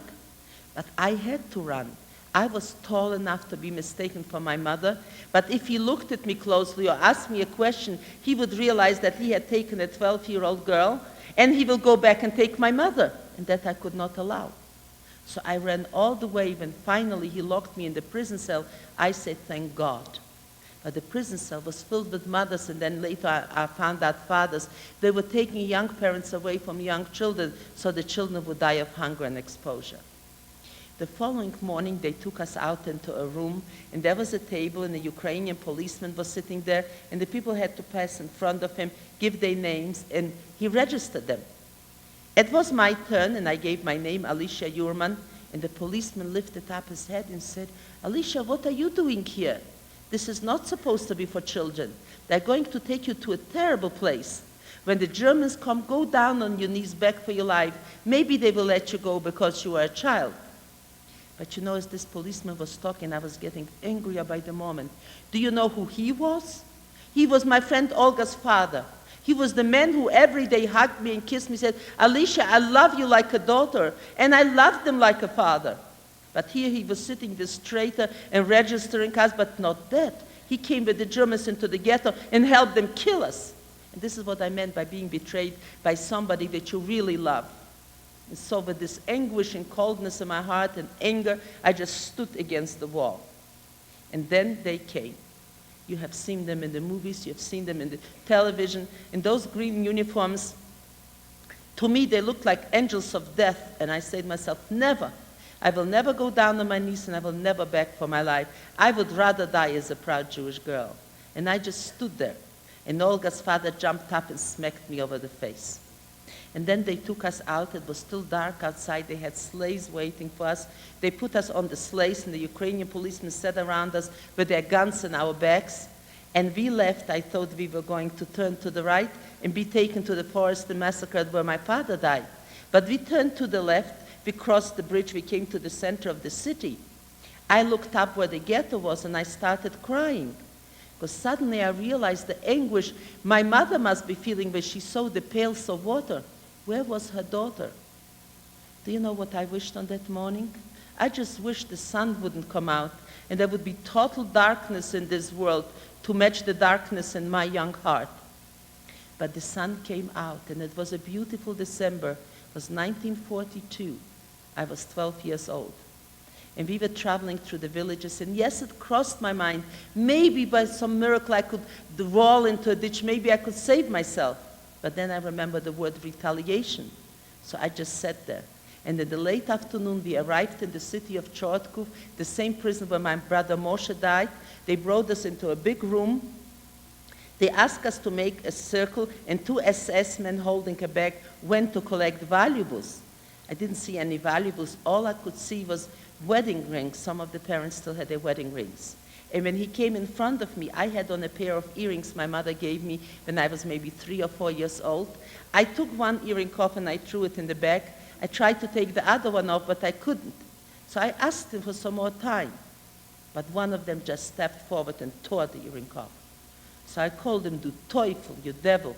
Speaker 1: But I had to run. I was tall enough to be mistaken for my mother, but if he looked at me closely or asked me a question, he would realize that he had taken a 12-year-old girl, and he will go back and take my mother, and that I could not allow. So I ran all the way. When finally he locked me in the prison cell, I said, "Thank God." But the prison cell was filled with mothers, and then later I found out fathers. They were taking young parents away from young children so the children would die of hunger and exposure. The following morning, they took us out into a room, and there was a table, and a Ukrainian policeman was sitting there, and the people had to pass in front of him, give their names, and he registered them. It was my turn, and I gave my name, Alicia Jurman, and the policeman lifted up his head and said, "Alicia, what are you doing here? This is not supposed to be for children. They're going to take you to a terrible place. When the Germans come, go down on your knees, beg for your life. Maybe they will let you go because you are a child." But you know, as this policeman was talking, I was getting angrier by the moment. Do you know who he was? He was my friend Olga's father. He was the man who every day hugged me and kissed me, said, "Alicia, I love you like a daughter, and I loved him like a father." But here he was sitting, this traitor, and registering us, but not that. He came with the Germans into the ghetto and helped them kill us. And this is what I meant by being betrayed by somebody that you really love. And so with this anguish and coldness in my heart and anger, I just stood against the wall. And then they came. You have seen them in the movies, you have seen them in the television, in those green uniforms. To me, they looked like angels of death, and I said to myself, never. I will never go down on my knees, and I will never beg for my life. I would rather die as a proud Jewish girl. And I just stood there. And Olga's father jumped up and smacked me over the face. And then they took us out. It was still dark outside. They had sleighs waiting for us. They put us on the sleighs, and the Ukrainian policemen sat around us with their guns in our backs. And we left. I thought we were going to turn to the right and be taken to the forest and massacred where my father died. But we turned to the left. We crossed the bridge, we came to the center of the city. I looked up where the ghetto was, and I started crying. Because suddenly I realized the anguish my mother must be feeling when she saw the pails of water. Where was her daughter? Do you know what I wished on that morning? I just wished the sun wouldn't come out, and there would be total darkness in this world to match the darkness in my young heart. But the sun came out, and it was a beautiful December. It was 1942. I was 12 years old. And we were traveling through the villages, and yes, it crossed my mind. Maybe by some miracle I could roll into a ditch, maybe I could save myself. But then I remembered the word retaliation. So I just sat there. And in the late afternoon, we arrived in the city of Chortkov, the same prison where my brother Moshe died. They brought us into a big room. They asked us to make a circle, and two SS men holding a bag went to collect valuables. I didn't see any valuables. All I could see was wedding rings. Some of the parents still had their wedding rings. And when he came in front of me, I had on a pair of earrings my mother gave me when I was maybe 3 or 4 years old. I took one earring off and I threw it in the bag. I tried to take the other one off, but I couldn't. So I asked him for some more time. But one of them just stepped forward and tore the earring off. So I called him, "Du Teufel, you devil."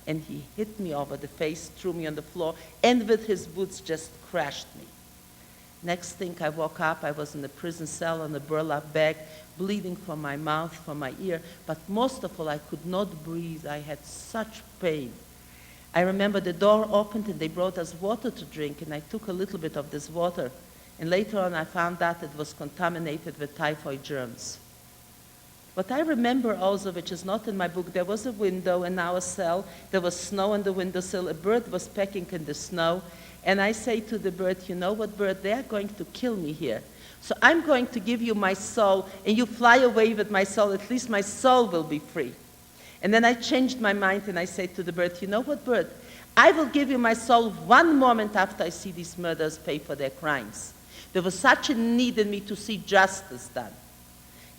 Speaker 1: And he hit me over the face, threw me on the floor, and with his boots just crashed me. Next thing I woke up, I was in the prison cell on a burlap bag, bleeding from my mouth, from my ear, but most of all, I could not breathe. I had such pain. I remember the door opened and they brought us water to drink, and I took a little bit of this water. And later on, I found out it was contaminated with typhoid germs. What I remember also, which is not in my book, there was a window in our cell. There was snow on the windowsill. A bird was pecking in the snow. And I say to the bird, you know what, bird, they are going to kill me here. So I'm going to give you my soul, and you fly away with my soul. At least my soul will be free. And then I changed my mind, and I say to the bird, you know what, bird, I will give you my soul one moment after I see these murderers pay for their crimes. There was such a need in me to see justice done.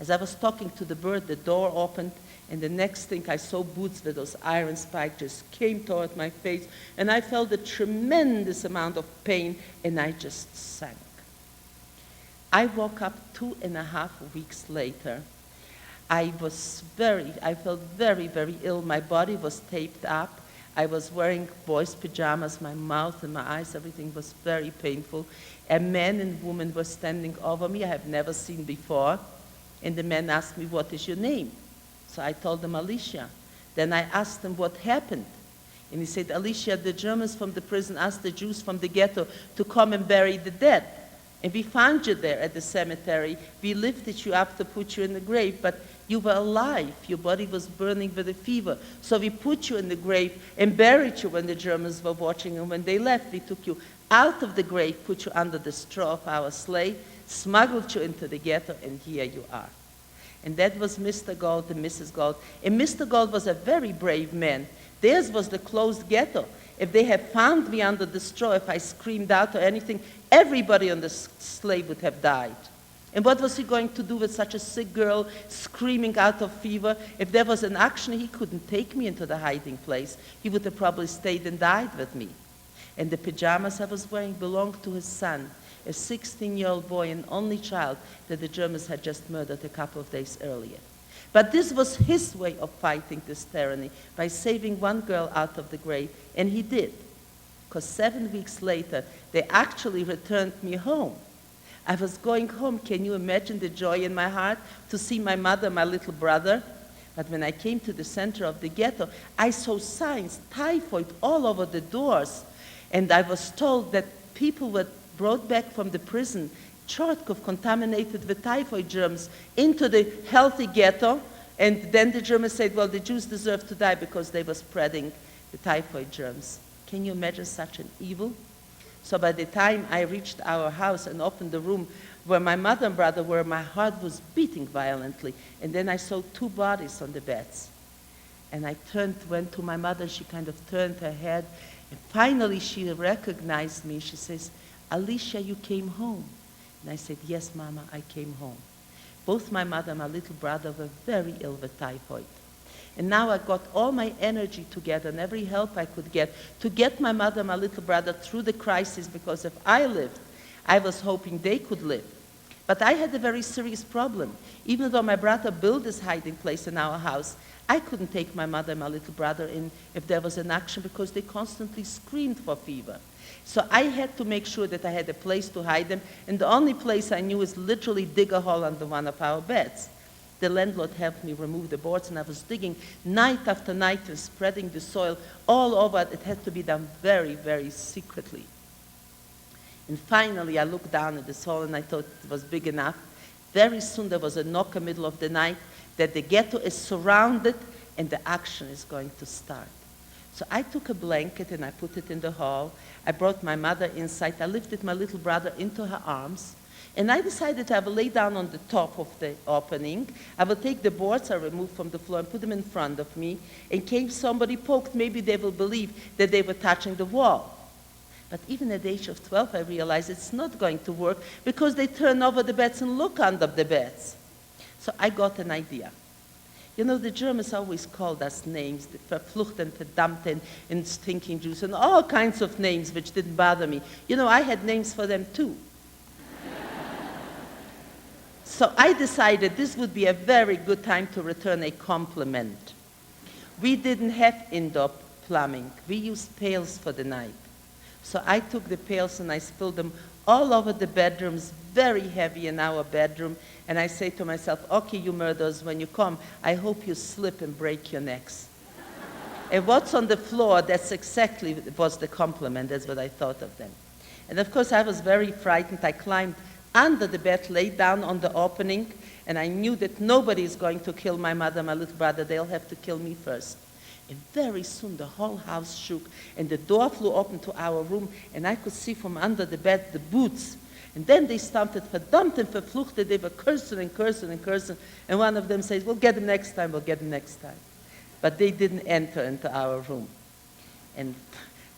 Speaker 1: As I was talking to the bird, the door opened, and the next thing I saw boots with those iron spikes just came toward my face, and I felt a tremendous amount of pain, and I just sank. I woke up 2.5 weeks later. I felt very, very ill. My body was taped up. I was wearing boys' pajamas. My mouth and my eyes, everything was very painful. A man and woman were standing over me I have never seen before. And the man asked me, what is your name? So I told him, Alicia. Then I asked him what happened. And he said, Alicia, the Germans from the prison asked the Jews from the ghetto to come and bury the dead. And we found you there at the cemetery. We lifted you up to put you in the grave, but you were alive. Your body was burning with a fever. So we put you in the grave and buried you when the Germans were watching. And when they left, we took you out of the grave, put you under the straw of our sleigh, smuggled you into the ghetto, and here you are. And that was Mr. Gold and Mrs. Gold. And Mr. Gold was a very brave man. Theirs was the closed ghetto. If they had found me under the straw, if I screamed out or anything, everybody on the sleigh would have died. And what was he going to do with such a sick girl screaming out of fever? If there was an action, he couldn't take me into the hiding place. He would have probably stayed and died with me. And the pajamas I was wearing belonged to his son, a 16-year-old boy, an only child that the Germans had just murdered a couple of days earlier. But this was his way of fighting this tyranny, by saving one girl out of the grave, and he did. Because 7 weeks later, they actually returned me home. I was going home. Can you imagine the joy in my heart to see my mother, my little brother? But when I came to the center of the ghetto, I saw signs, typhoid, all over the doors. And I was told that people were brought back from the prison, Chortkov, contaminated with typhoid germs, into the healthy ghetto. And then the Germans said, well, the Jews deserve to die because they were spreading the typhoid germs. Can you imagine such an evil? So by the time I reached our house and opened the room where my mother and brother were, my heart was beating violently. And then I saw 2 bodies on the beds. And I went to my mother. She kind of turned her head. And finally, she recognized me. She says, Alicia, you came home. And I said, yes, Mama, I came home. Both my mother and my little brother were very ill with typhoid. And now I got all my energy together and every help I could get to get my mother and my little brother through the crisis, because if I lived, I was hoping they could live. But I had a very serious problem. Even though my brother built this hiding place in our house, I couldn't take my mother and my little brother in if there was an action, because they constantly screamed for fever. So I had to make sure that I had a place to hide them, and the only place I knew is literally dig a hole under one of our beds. The landlord helped me remove the boards, and I was digging night after night and spreading the soil all over. It had to be done very, very secretly. And finally, I looked down at this hole, and I thought it was big enough. Very soon, there was a knock in the middle of the night that the ghetto is surrounded, and the action is going to start. So I took a blanket, and I put it in the hall. I brought my mother inside. I lifted my little brother into her arms. And I decided I will lay down on the top of the opening. I will take the boards I removed from the floor and put them in front of me. In case somebody poked, maybe they will believe that they were touching the wall. But even at the age of 12, I realized it's not going to work, because they turn over the beds and look under the beds. So I got an idea. You know, the Germans always called us names, verfluchten, verdammten, and stinking Jews, and all kinds of names which didn't bother me. You know, I had names for them too. So I decided this would be a very good time to return a compliment. We didn't have indoor plumbing. We used pails for the night. So I took the pails and I spilled them all over the bedrooms, very heavy in our bedroom. And I say to myself, okay, you murderers, when you come, I hope you slip and break your necks. And what's on the floor, that's exactly was the compliment. That's what I thought of them. And of course, I was very frightened. I climbed under the bed, laid down on the opening, And I knew that nobody is going to kill my mother, my little brother. They'll have to kill me first. And very soon the whole house shook, and the door flew open to our room, and I could see from under the bed the boots. And then they started, verdammt and verfluchte, they were cursing and cursing and cursing. And one of them says, we'll get him next time, we'll get him next time. But they didn't enter into our room. And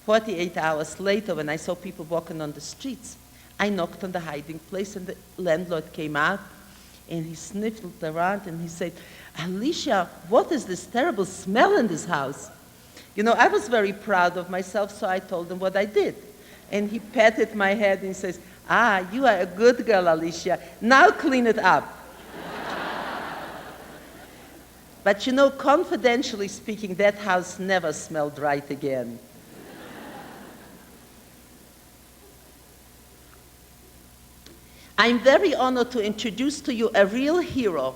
Speaker 1: 48 hours later, when I saw people walking on the streets, I knocked on the hiding place, and the landlord came out, and he sniffed around, and he said, Alicia, what is this terrible smell in this house? You know, I was very proud of myself, so I told him what I did. And he patted my head, and he says, you are a good girl, Alicia. Now clean it up. But you know, confidentially speaking, that house never smelled right again. I'm very honored to introduce to you a real hero,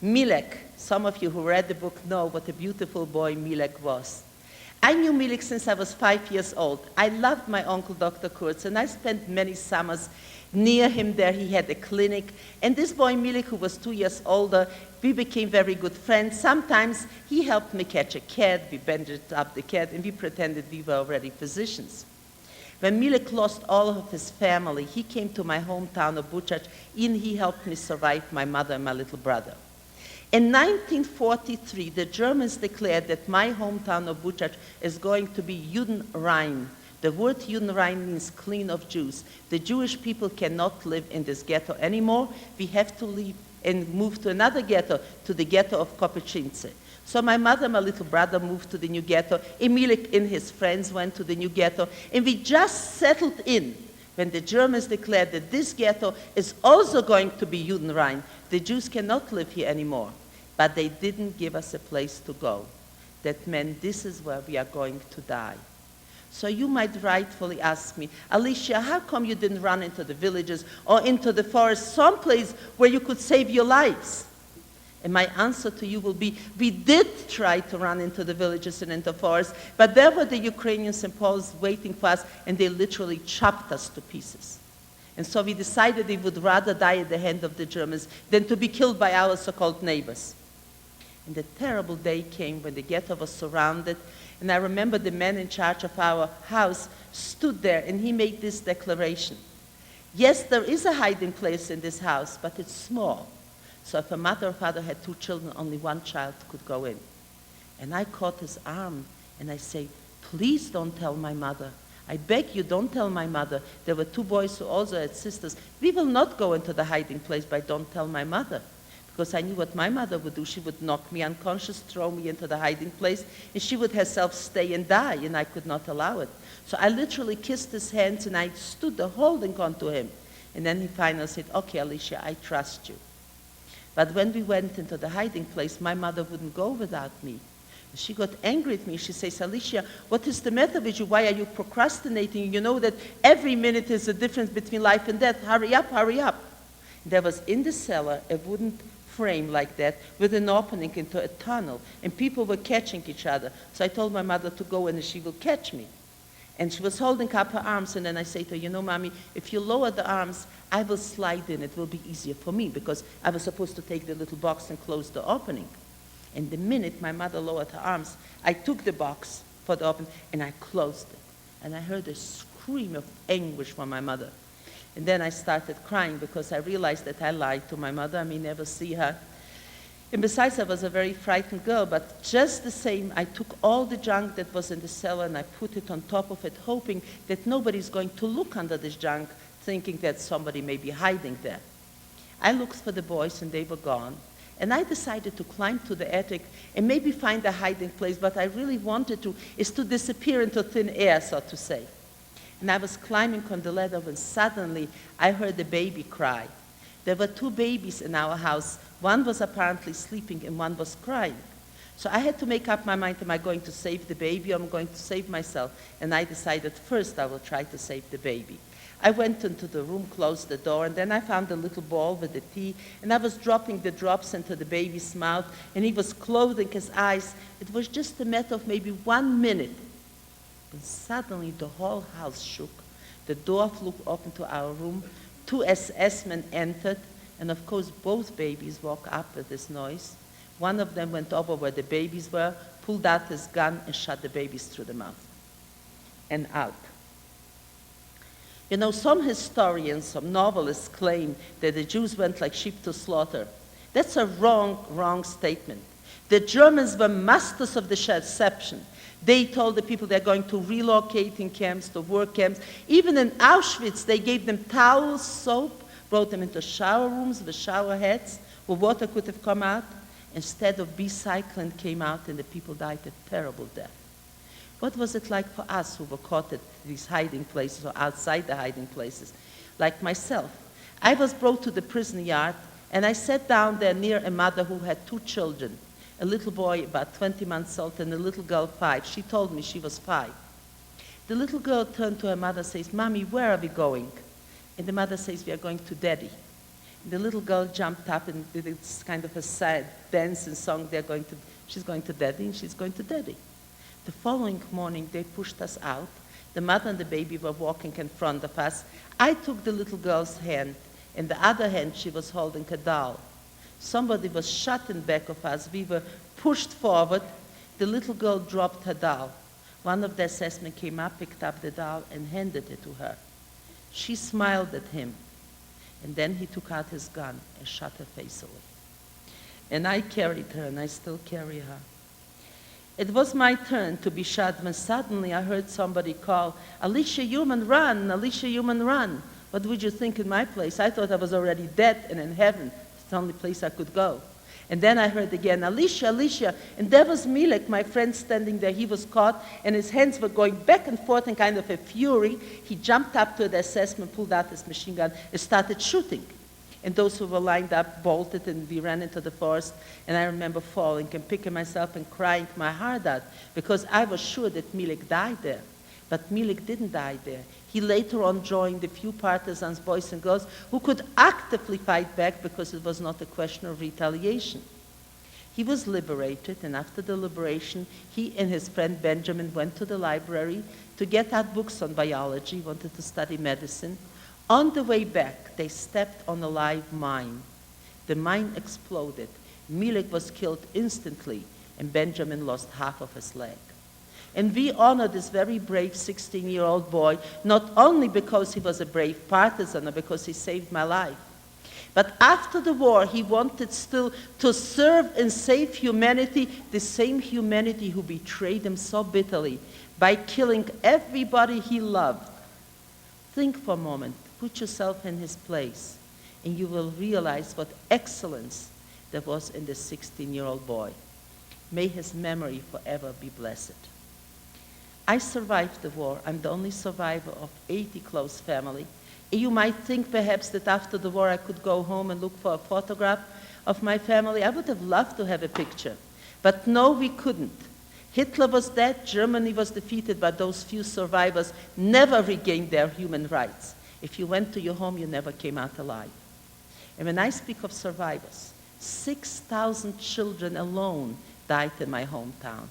Speaker 1: Milek. Some of you who read the book know what a beautiful boy Milek was. I knew Milek since I was 5 years old. I loved my uncle, Dr. Kurz, and I spent many summers near him there. He had a clinic. And this boy Milek, who was 2 years older, we became very good friends. Sometimes he helped me catch a cat. We bandaged up the cat, and we pretended we were already physicians. When Milek lost all of his family, he came to my hometown of Buchach, and he helped me survive my mother and my little brother. In 1943, the Germans declared that my hometown of Buchach is going to be Judenrein. The word Judenrein means clean of Jews. The Jewish people cannot live in this ghetto anymore. We have to leave and move to another ghetto, to the ghetto of Kopyczynce. So my mother and my little brother moved to the new ghetto. Milek and his friends went to the new ghetto. And we just settled in when the Germans declared that this ghetto is also going to be Judenrein. The Jews cannot live here anymore. But they didn't give us a place to go. That meant this is where we are going to die. So you might rightfully ask me, Alicia, how come you didn't run into the villages or into the forest, someplace where you could save your lives? And my answer to you will be, we did try to run into the villages and into the forests, but there were the Ukrainians and Poles waiting for us, and they literally chopped us to pieces. And so we decided we would rather die at the hand of the Germans than to be killed by our so-called neighbors. And the terrible day came when the ghetto was surrounded, and I remember the man in charge of our house stood there, and he made this declaration. Yes, there is a hiding place in this house, but it's small. So if a mother or father had 2 children, only 1 child could go in. And I caught his arm, and I say, please don't tell my mother. I beg you, don't tell my mother. There were 2 boys who also had sisters. We will not go into the hiding place, but don't tell my mother. Because I knew what my mother would do. She would knock me unconscious, throw me into the hiding place, and she would herself stay and die, and I could not allow it. So I literally kissed his hands, and I stood there holding on to him. And then he finally said, okay, Alicia, I trust you. But when we went into the hiding place, my mother wouldn't go without me. She got angry at me. She says, Alicia, what is the matter with you? Why are you procrastinating? You know that every minute is a difference between life and death. Hurry up, hurry up. There was in the cellar a wooden frame like that with an opening into a tunnel, and people were catching each other. So I told my mother to go in and she will catch me. And she was holding up her arms, and then I say to her, you know, Mommy, if you lower the arms, I will slide in. It will be easier for me, because I was supposed to take the little box and close the opening. And the minute my mother lowered her arms, I took the box for the opening, and I closed it. And I heard a scream of anguish from my mother. And then I started crying, because I realized that I lied to my mother. I may never see her. And besides, I was a very frightened girl, but just the same, I took all the junk that was in the cellar and I put it on top of it, hoping that nobody's going to look under this junk, thinking that somebody may be hiding there. I looked for the boys and they were gone. And I decided to climb to the attic and maybe find a hiding place, but I really wanted to, is to disappear into thin air, so to say. And I was climbing on the ladder when suddenly I heard a baby cry. There were 2 babies in our house. One was apparently sleeping and one was crying. So I had to make up my mind, am I going to save the baby or am I going to save myself? And I decided first I will try to save the baby. I went into the room, closed the door, and then I found a little bowl with the tea, and I was dropping the drops into the baby's mouth, and he was closing his eyes. It was just a matter of maybe 1 minute. And suddenly the whole house shook. The door flew open to our room. 2 SS men entered, And of course, both babies woke up with this noise. One of them went over where the babies were, pulled out his gun, and shot the babies through the mouth and out. You know, some historians, some novelists claim that the Jews went like sheep to slaughter. That's a wrong statement. The Germans were masters of deception. They told the people they're going to relocate in camps, to work camps. Even in Auschwitz, they gave them towels, soap, brought them into shower rooms with shower heads where water could have come out. Instead of B-cyclone came out and the people died a terrible death. What was it like for us who were caught at these hiding places or outside the hiding places? Like myself. I was brought to the prison yard and I sat down there near a mother who had 2 children. A little boy about 20 months old and a little girl 5. She told me she was 5. The little girl turned to her mother and says, "Mommy, where are we going?" And the mother says, "We are going to Daddy." The little girl jumped up and did this kind of a sad dance and song. She's going to Daddy and she's going to Daddy. The following morning, they pushed us out. The mother and the baby were walking in front of us. I took the little girl's hand. In the other hand, she was holding a doll. Somebody was shot in back of us. We were pushed forward. The little girl dropped her doll. One of the assessmen came up, picked up the doll, and handed it to her. She smiled at him. And then he took out his gun and shot her face away. And I carried her, and I still carry her. It was my turn to be shot when suddenly I heard somebody call, "Alicia-Jurman, run! Alicia-Jurman, run!" What would you think in my place? I thought I was already dead and in heaven. It's the only place I could go. And then I heard again, "Alicia, Alicia." And there was Milek, my friend, standing there. He was caught, and his hands were going back and forth in kind of a fury. He jumped up to the assessment, pulled out his machine gun, and started shooting. And those who were lined up bolted, and we ran into the forest. And I remember falling and picking myself and crying my heart out because I was sure that Milek died there. But Milek didn't die there. He later on joined the few partisans, boys and girls, who could actively fight back because it was not a question of retaliation. He was liberated, and after the liberation, he and his friend Benjamin went to the library to get out books on biology, wanted to study medicine. On the way back, they stepped on a live mine. The mine exploded. Milek was killed instantly, and Benjamin lost half of his leg. And we honor this very brave 16-year-old boy, not only because he was a brave partisan or because he saved my life, but after the war, he wanted still to serve and save humanity, the same humanity who betrayed him so bitterly by killing everybody he loved. Think for a moment, put yourself in his place, and you will realize what excellence there was in this 16-year-old boy. May his memory forever be blessed. I survived the war. I'm the only survivor of 80 close family. You might think perhaps that after the war I could go home and look for a photograph of my family. I would have loved to have a picture. But no, we couldn't. Hitler was dead, Germany was defeated, but those few survivors never regained their human rights. If you went to your home, you never came out alive. And when I speak of survivors, 6,000 children alone died in my hometown.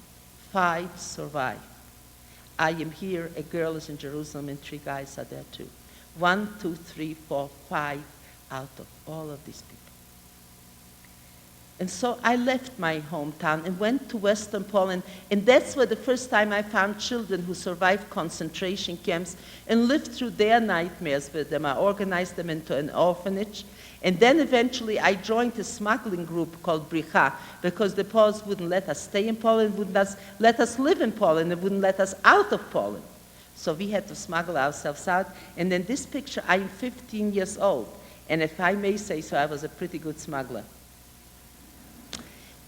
Speaker 1: 5 survived. I am here, a girl is in Jerusalem, and 3 guys are there too. 1, 2, 3, 4, 5 out of all of these people. And so I left my hometown and went to Western Poland, and that's where the first time I found children who survived concentration camps and lived through their nightmares with them. I organized them into an orphanage, and then eventually I joined a smuggling group called Bricha, because the Poles wouldn't let us stay in Poland, wouldn't let us live in Poland, and wouldn't let us out of Poland. So we had to smuggle ourselves out. And in this picture, I'm 15 years old, and if I may say so, I was a pretty good smuggler.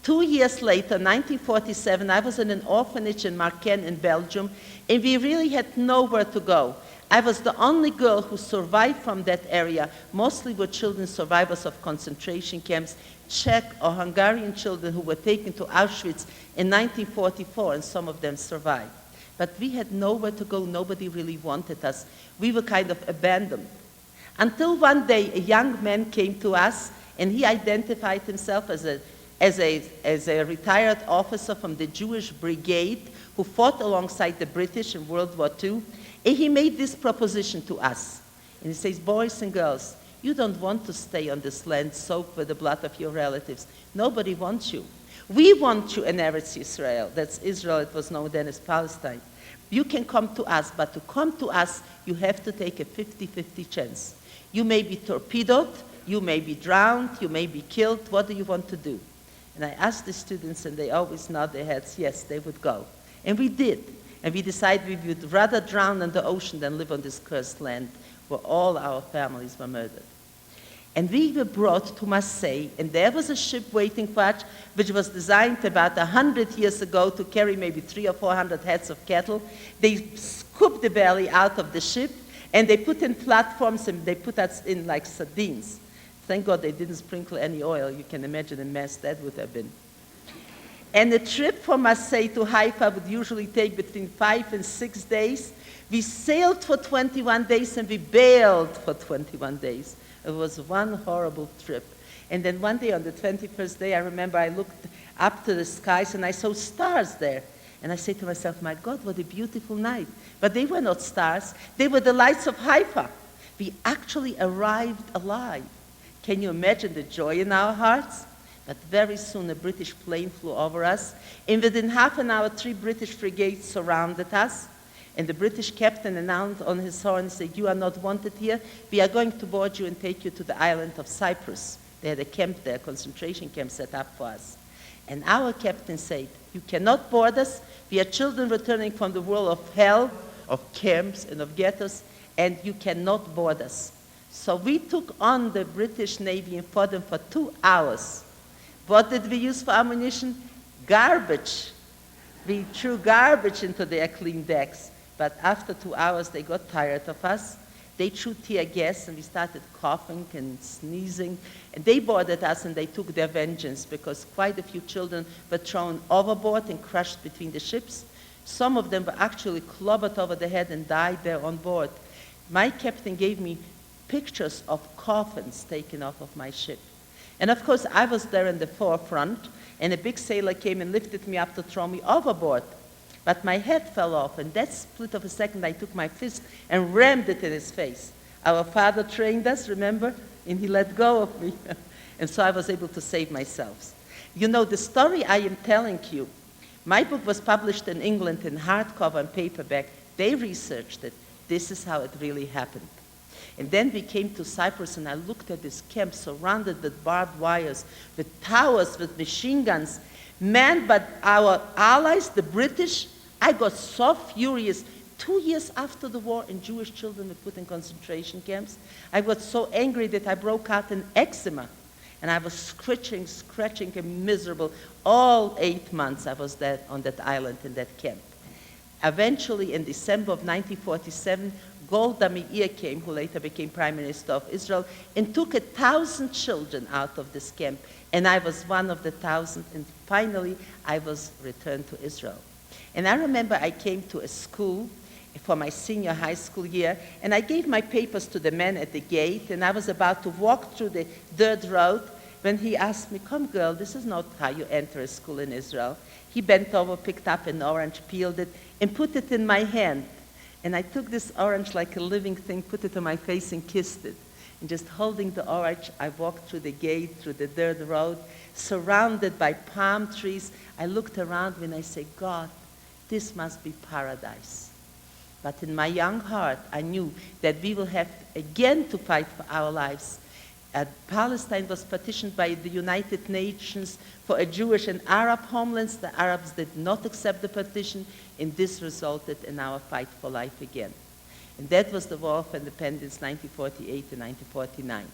Speaker 1: 2 years later, 1947, I was in an orphanage in Marken in Belgium, and we really had nowhere to go. I was the only girl who survived from that area. Mostly were children survivors of concentration camps, Czech or Hungarian children who were taken to Auschwitz in 1944, and some of them survived. But we had nowhere to go. Nobody really wanted us. We were kind of abandoned. Until one day, a young man came to us, and he identified himself as a retired officer from the Jewish brigade who fought alongside the British in World War II. And he made this proposition to us. And he says, "Boys and girls, You don't want to stay on this land soaked with the blood of your relatives. Nobody wants you. We want you in Eretz Israel. That's Israel. It was known then as Palestine. You can come to us, but to come to us, you have to take a 50-50 chance. You may be torpedoed, you may be drowned, you may be killed. What do you want to do? And I asked the students, and they always nod their heads, yes, they would go. And we did. And we decided we would rather drown in the ocean than live on this cursed land where all our families were murdered. And we were brought to Marseille, and there was a ship waiting for us, which was designed about 100 years ago to carry maybe 300 or 400 heads of cattle. They scooped the belly out of the ship, and they put in platforms, and they put us in like sardines. Thank God they didn't sprinkle any oil. You can imagine the mess that would have been. And the trip from Marseille to Haifa would usually take between 5 and 6 days. We sailed for 21 days, and we bailed for 21 days. It was one horrible trip. And then one day on the 21st day, I remember I looked up to the skies and I saw stars there. And I said to myself, my God, what a beautiful night. But they were not stars. They were the lights of Haifa. We actually arrived alive. Can you imagine the joy in our hearts? But very soon a British plane flew over us. And within half an hour, 3 British frigates surrounded us. And the British captain announced on his horn, said, you are not wanted here. We are going to board you and take you to the island of Cyprus. They had a camp there, a concentration camp set up for us. And our captain said, you cannot board us. We are children returning from the world of hell, of camps and of ghettos, and you cannot board us. So we took on the British Navy and fought them for 2 hours. What did we use for ammunition? Garbage. We threw garbage into their clean decks. But after 2 hours, they got tired of us. They threw tear gas, and we started coughing and sneezing. And they boarded us, and they took their vengeance, because quite a few children were thrown overboard and crushed between the ships. Some of them were actually clobbered over the head and died there on board. My captain gave me pictures of coffins taken off of my ship. And of course, I was there in the forefront, and a big sailor came and lifted me up to throw me overboard. But my head fell off, and that split of a second, I took my fist and rammed it in his face. Our father trained us, remember? And he let go of me. And so I was able to save myself. You know, the story I am telling you, my book was published in England in hardcover and paperback. They researched it. This is how it really happened. And then we came to Cyprus, and I looked at this camp surrounded with barbed wires, with towers, with machine guns, manned by our allies, the British. I got so furious. 2 years after the war, and Jewish children were put in concentration camps, I got so angry that I broke out in eczema. And I was scratching and miserable. All 8 months I was there on that island in that camp. Eventually, in December of 1947, Golda Meir came, who later became Prime Minister of Israel, and took 1,000 children out of this camp. And I was one of the 1,000, and finally I was returned to Israel. And I remember I came to a school for my senior high school year, and I gave my papers to the man at the gate, and I was about to walk through the dirt road when he asked me, come girl, this is not how you enter a school in Israel. He bent over, picked up an orange, peeled it, and put it in my hand. And I took this orange like a living thing, put it on my face, and kissed it. And just holding the orange, I walked through the gate, through the dirt road, surrounded by palm trees. I looked around me and I said, God, this must be paradise. But in my young heart, I knew that we will have again to fight for our lives. Palestine was petitioned by the United Nations for a Jewish and Arab homelands. The Arabs did not accept the petition, and this resulted in our fight for life again. And that was the War of Independence, 1948 to 1949.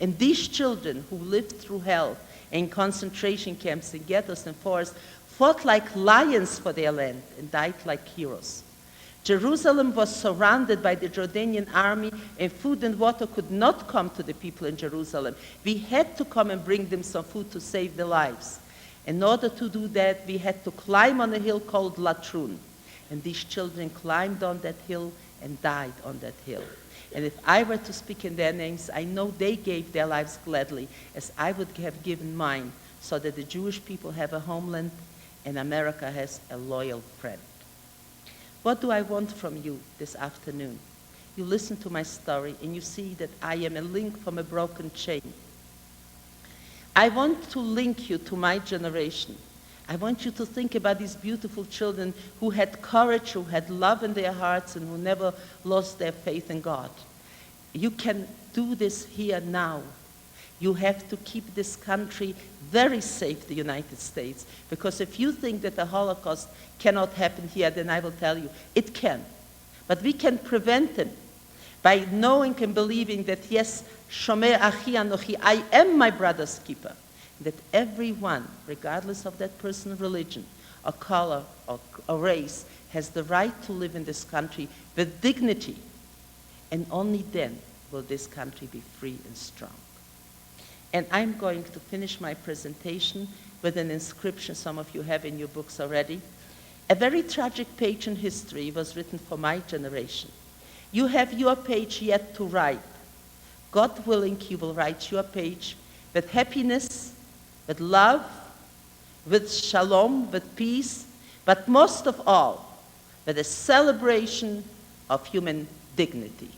Speaker 1: And these children who lived through hell in concentration camps and ghettos and forests fought like lions for their land and died like heroes. Jerusalem was surrounded by the Jordanian army, and food and water could not come to the people in Jerusalem. We had to come and bring them some food to save their lives. In order to do that, we had to climb on a hill called Latrun. And these children climbed on that hill and died on that hill. And if I were to speak in their names, I know they gave their lives gladly, as I would have given mine, so that the Jewish people have a homeland and America has a loyal friend. What do I want from you this afternoon? you listen to my story and you see that I am a link from a broken chain. I want to link you to my generation. I want you to think about these beautiful children who had courage, who had love in their hearts, and who never lost their faith in God. You can do this here now. You have to keep this country very safe, the United States, because if you think that the Holocaust cannot happen here, then I will tell you, it can. But we can prevent it by knowing and believing that, yes, Shomer Achi Anochi, I am my brother's keeper. That everyone, regardless of that person's religion, or color, or race, has the right to live in this country with dignity. And only then will this country be free and strong. And I'm going to finish my presentation with an inscription some of you have in your books already. A very tragic page in history was written for my generation. You have your page yet to write. God willing, you will write your page with happiness, with love, with shalom, with peace, but most of all, with a celebration of human dignity.